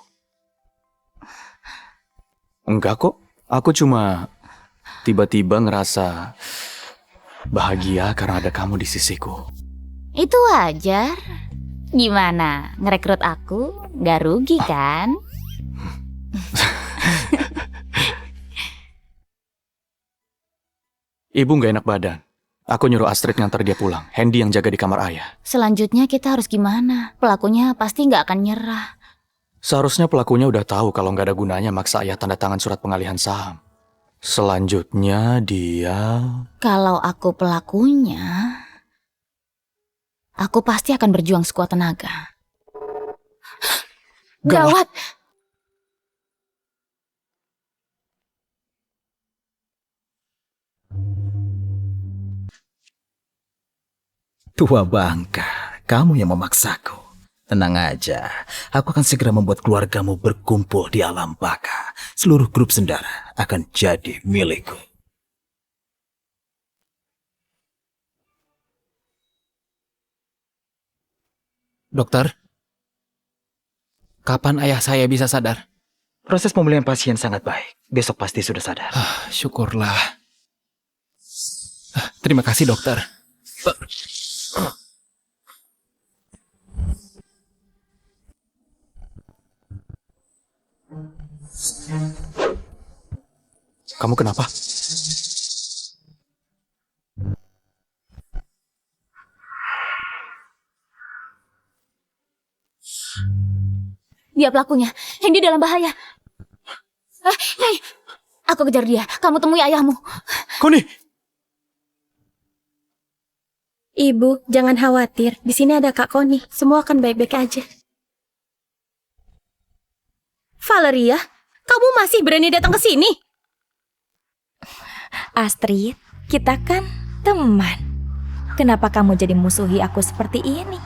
Enggak kok, aku cuma tiba-tiba ngerasa bahagia karena ada kamu di sisiku. Itu wajar. Gimana, ngerekrut aku gak rugi kan? Ibu gak enak badan. Aku nyuruh Astrid ngantar dia pulang. Hendy yang jaga di kamar ayah. Selanjutnya kita harus gimana? Pelakunya pasti gak akan nyerah. Seharusnya pelakunya udah tahu kalau gak ada gunanya maksa ayah tanda tangan surat pengalihan saham. Selanjutnya dia... Kalau aku pelakunya, aku pasti akan berjuang sekuat tenaga. Gawat! Tua bangka, kamu yang memaksaku. Tenang aja, aku akan segera membuat keluargamu berkumpul di alam baka. Seluruh grup Sendara akan jadi milikku. Dokter, kapan ayah saya bisa sadar? Proses pemulihan pasien sangat baik. Besok pasti sudah sadar. Syukurlah. Terima kasih, dokter. Kamu kenapa? Dia pelakunya. Hendy dalam bahaya. Hei, aku kejar dia. Kamu temui ayahmu. Koni! Ibu, jangan khawatir. Di sini ada Kak Koni. Semua akan baik-baik aja. Valeria, kamu masih berani datang ke sini? Astrid, kita kan teman. Kenapa kamu jadi musuhi aku seperti ini?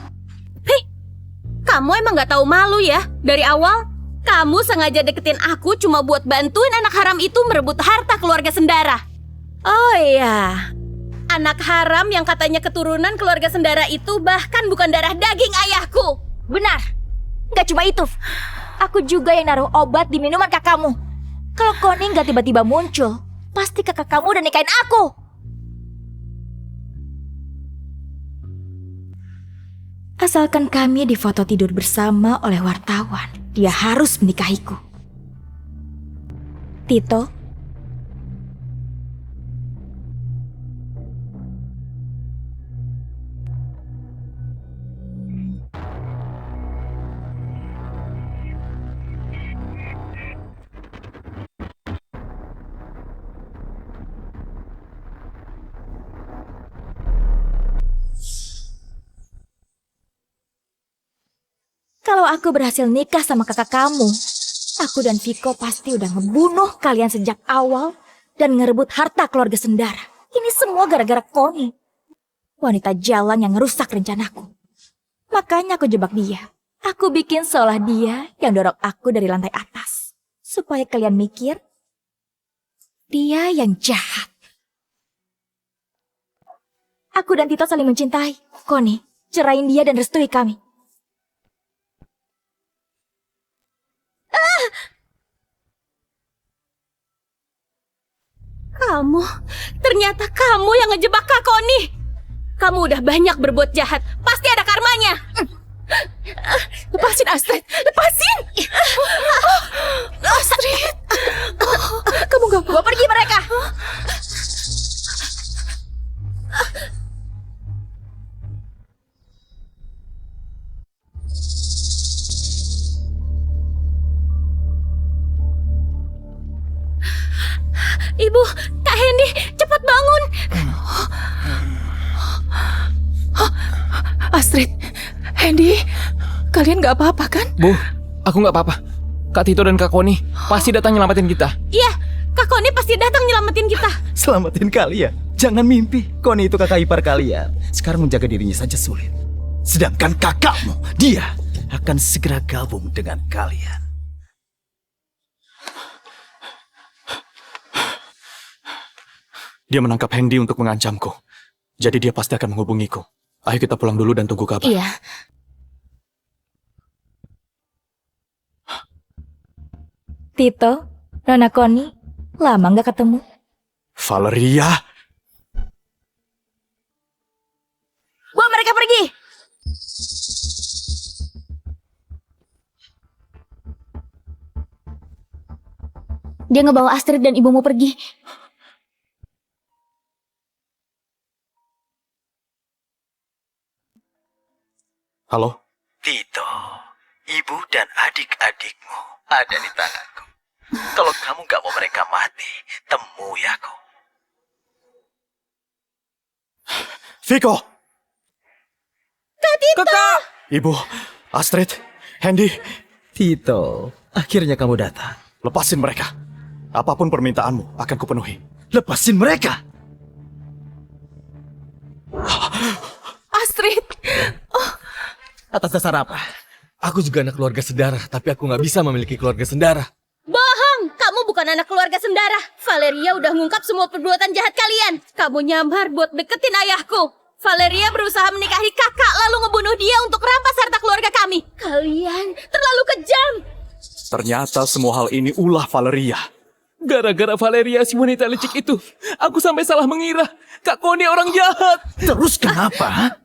Hei, kamu emang gak tahu malu ya? Dari awal, kamu sengaja deketin aku cuma buat bantuin anak haram itu merebut harta keluarga Sendara. Oh iya, anak haram yang katanya keturunan keluarga Sendara itu bahkan bukan darah daging ayahku. Benar, gak cuma itu. Aku juga yang naruh obat di minuman kakakmu. Kalau Koni gak tiba-tiba muncul, pasti kakak kamu udah nikahin aku. Asalkan kami difoto tidur bersama oleh wartawan, dia harus menikahiku. Tito, kalau aku berhasil nikah sama kakak kamu, aku dan Viko pasti udah ngebunuh kalian sejak awal dan ngerebut harta keluarga Sendara. Ini semua gara-gara Koni. Wanita jalan yang ngerusak rencanaku. Makanya aku jebak dia. Aku bikin seolah dia yang dorong aku dari lantai atas. Supaya kalian mikir, dia yang jahat. Aku dan Tito saling mencintai. Koni, cerain dia dan restui kami. Ternyata kamu yang ngejebak Kak Koni. Kamu udah banyak berbuat jahat, pasti ada karmanya. Lepasin Astrid, lepasin. Astrid, kamu gak Bawa pergi mereka. Ibu, Kak Hendy, cepat bangun. Astrid, Hendy, kalian gak apa-apa kan? Bu, aku gak apa-apa. Kak Tito dan Kak Koni pasti datang nyelamatin kita. Iya, Kak Koni pasti datang nyelamatin kita. Selamatin kalian. Jangan mimpi. Koni itu kakak ipar kalian. Sekarang menjaga dirinya saja sulit. Sedangkan kakakmu, dia akan segera gabung dengan kalian. Dia menangkap Hendy untuk mengancamku. Jadi dia pasti akan menghubungiku. Ayo kita pulang dulu dan tunggu kabar. Iya. Tito, Nona Koni, lama gak ketemu? Valeria! Bawa mereka pergi! Dia ngebawa Astrid dan ibumu pergi. Halo? Tito, ibu dan adik-adikmu ada di tanganku. Kalau kamu gak mau mereka mati, temui aku. Viko! Kak Tito! Kakak! Ibu, Astrid, Hendy. Tito, akhirnya kamu datang. Lepasin mereka. Apapun permintaanmu akan kupenuhi. Lepasin mereka! Astrid. Atas dasar apa? Aku juga anak keluarga Sendara, tapi aku nggak bisa memiliki keluarga Sendara. Bohong! Kamu bukan anak keluarga Sendara. Valeria udah ngungkap semua perbuatan jahat kalian. Kamu nyamar buat deketin ayahku. Valeria berusaha menikahi kakak lalu ngebunuh dia untuk rampas harta keluarga kami. Kalian terlalu kejam. Ternyata semua hal ini ulah Valeria. Gara-gara Valeria si wanita licik itu, aku sampai salah mengira Kak Koni orang jahat. Terus kenapa?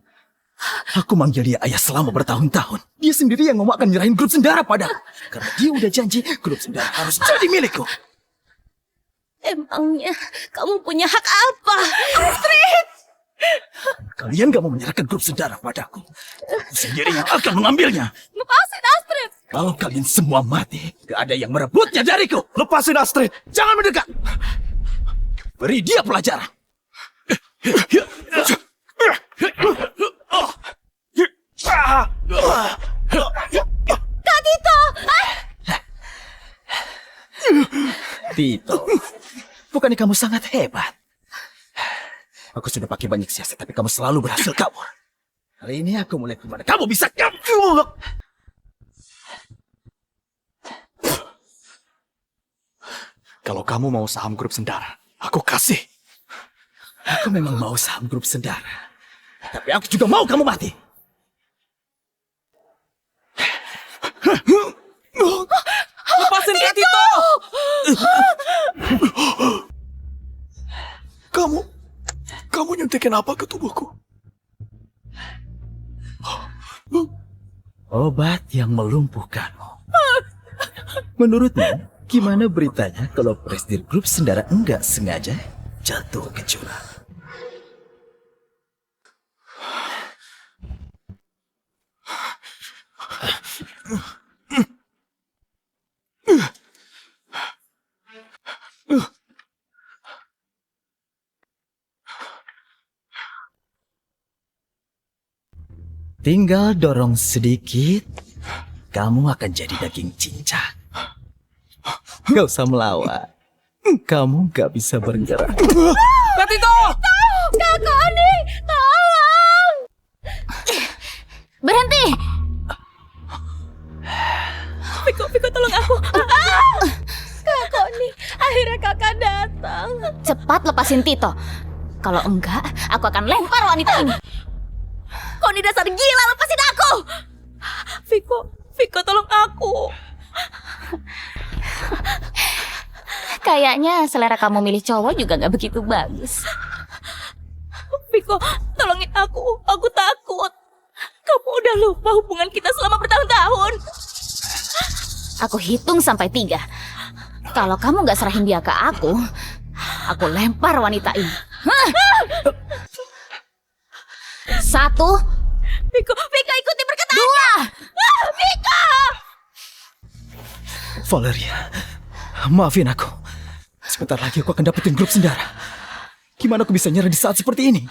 Aku manggil dia ayah selama bertahun-tahun. Dia sendiri yang ngomong akan nyerahin grup Sendara padaku. Karena dia udah janji grup Sendara harus jadi milikku. Emangnya kamu punya hak apa? Astrid! Kalian gak mau menyerahkan grup Sendara padaku. Aku sendiri yang akan mengambilnya. Lepasin Astrid! Kalau kalian semua mati, gak ada yang merebutnya dariku. Lepasin Astrid. Jangan mendekat. Beri dia pelajaran. Kak Tito! Tito, bukannya kamu sangat hebat? Aku sudah pakai banyak siasat, tapi kamu selalu berhasil kabur. Hari ini aku mulai kemana kamu bisa kabur. Kalau kamu mau saham grup Sendara, aku kasih. Aku memang mau saham grup Sendara. Tapi aku juga mau kamu mati. Lepasin Kak Tito! Kamu nyuntikin apa ke tubuhku? Obat yang melumpuhkanmu. Menurutmu, gimana beritanya kalau presidir grup Sendara enggak sengaja jatuh ke jurang? Tinggal dorong sedikit, kamu akan jadi daging cincang. Gak usah melawan. Kamu gak bisa bergerak. Kak Tito! Kak Koni! Tolong! Berhenti! Viko tolong aku. Kak Koni, akhirnya kakak datang. Cepat lepasin Tito. Kalau enggak, aku akan lempar wanita ini. Koni dasar gila, lepasin aku! Viko tolong aku. Kayaknya selera kamu milih cowok juga gak begitu bagus. Viko, tolongin aku. Aku takut. Kamu udah lupa hubungan kita selama bertahun-tahun. Aku hitung sampai 3. Kalau kamu gak serahin dia ke aku lempar wanita ini. 1. Viko ikuti perkataan. 2. Viko! Valeria, maafin aku. Sebentar lagi aku akan dapetin grup Sendara. Gimana aku bisa nyerah di saat seperti ini?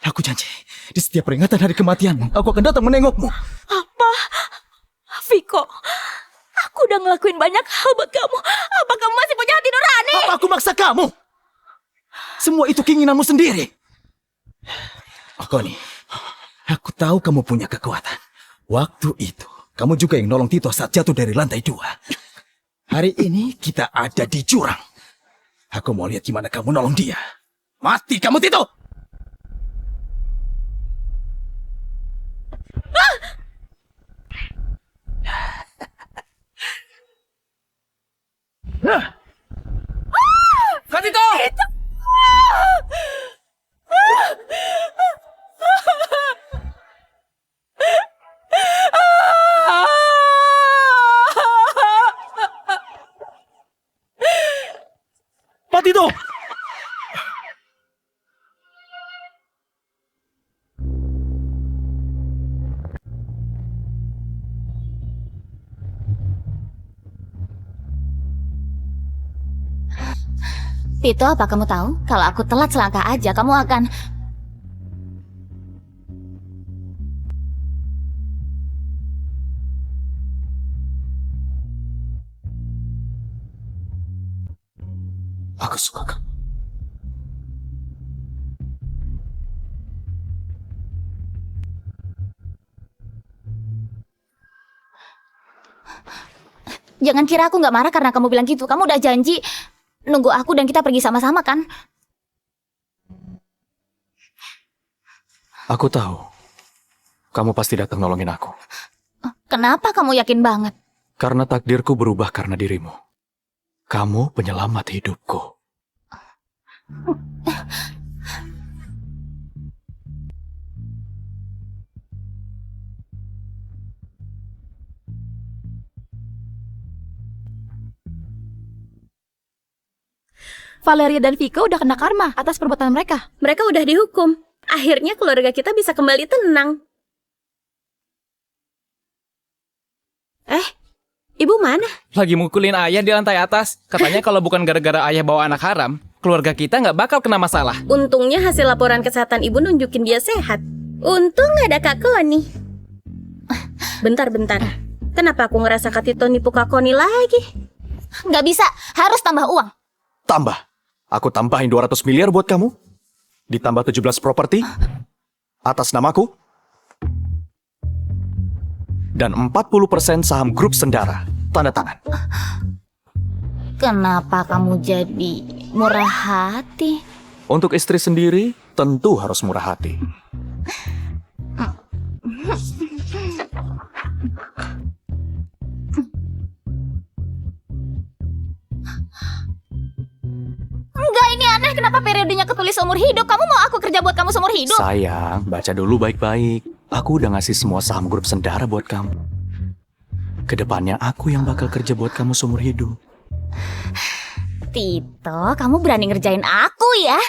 Aku janji, di setiap peringatan hari kematianmu, aku akan datang menengokmu. Apa? Viko, aku udah ngelakuin banyak hal buat kamu. Apa kamu masih punya hati nurani? Apa aku maksa kamu? Semua itu keinginanmu sendiri. Koni, aku tahu kamu punya kekuatan. Waktu itu, kamu juga yang nolong Tito saat jatuh dari lantai 2. Hari ini kita ada di jurang. Aku mau lihat gimana kamu nolong dia. Mati kamu, Tito! Kak Tito! Pak Tito! Tito, apa kamu tahu? Kalau aku telat selangkah aja, kamu akan... Aku suka kamu. Jangan kira aku nggak marah karena kamu bilang gitu. Kamu udah janji nunggu aku dan kita pergi sama-sama kan? Aku tahu. Kamu pasti datang nolongin aku. Kenapa kamu yakin banget? Karena takdirku berubah karena dirimu. Kamu penyelamat hidupku. Valeria dan Vika udah kena karma atas perbuatan mereka. Mereka udah dihukum. Akhirnya keluarga kita bisa kembali tenang. Ibu mana? Lagi mukulin ayah di lantai atas. Katanya kalau bukan gara-gara ayah bawa anak haram, keluarga kita nggak bakal kena masalah. Untungnya hasil laporan kesehatan ibu nunjukin dia sehat. Untung gak ada Kak Koni. Bentar. Kenapa aku ngerasa Kak Tito nipu Kak Koni lagi? Nggak bisa, harus tambah uang. Tambah. Aku tambahin 200 miliar buat kamu. Ditambah 17 properti. Atas namaku. Dan 40% saham grup Sendara. Tanda tangan. Kenapa kamu jadi murah hati? Untuk istri sendiri, tentu harus murah hati. Enggak, ini aneh. Kenapa periodenya ketulis seumur hidup? Kamu mau aku kerja buat kamu seumur hidup? Sayang, baca dulu baik-baik. Aku udah ngasih semua saham grup Sendara buat kamu. Kedepannya aku yang bakal kerja buat kamu seumur hidup. Tito, kamu berani ngerjain aku ya?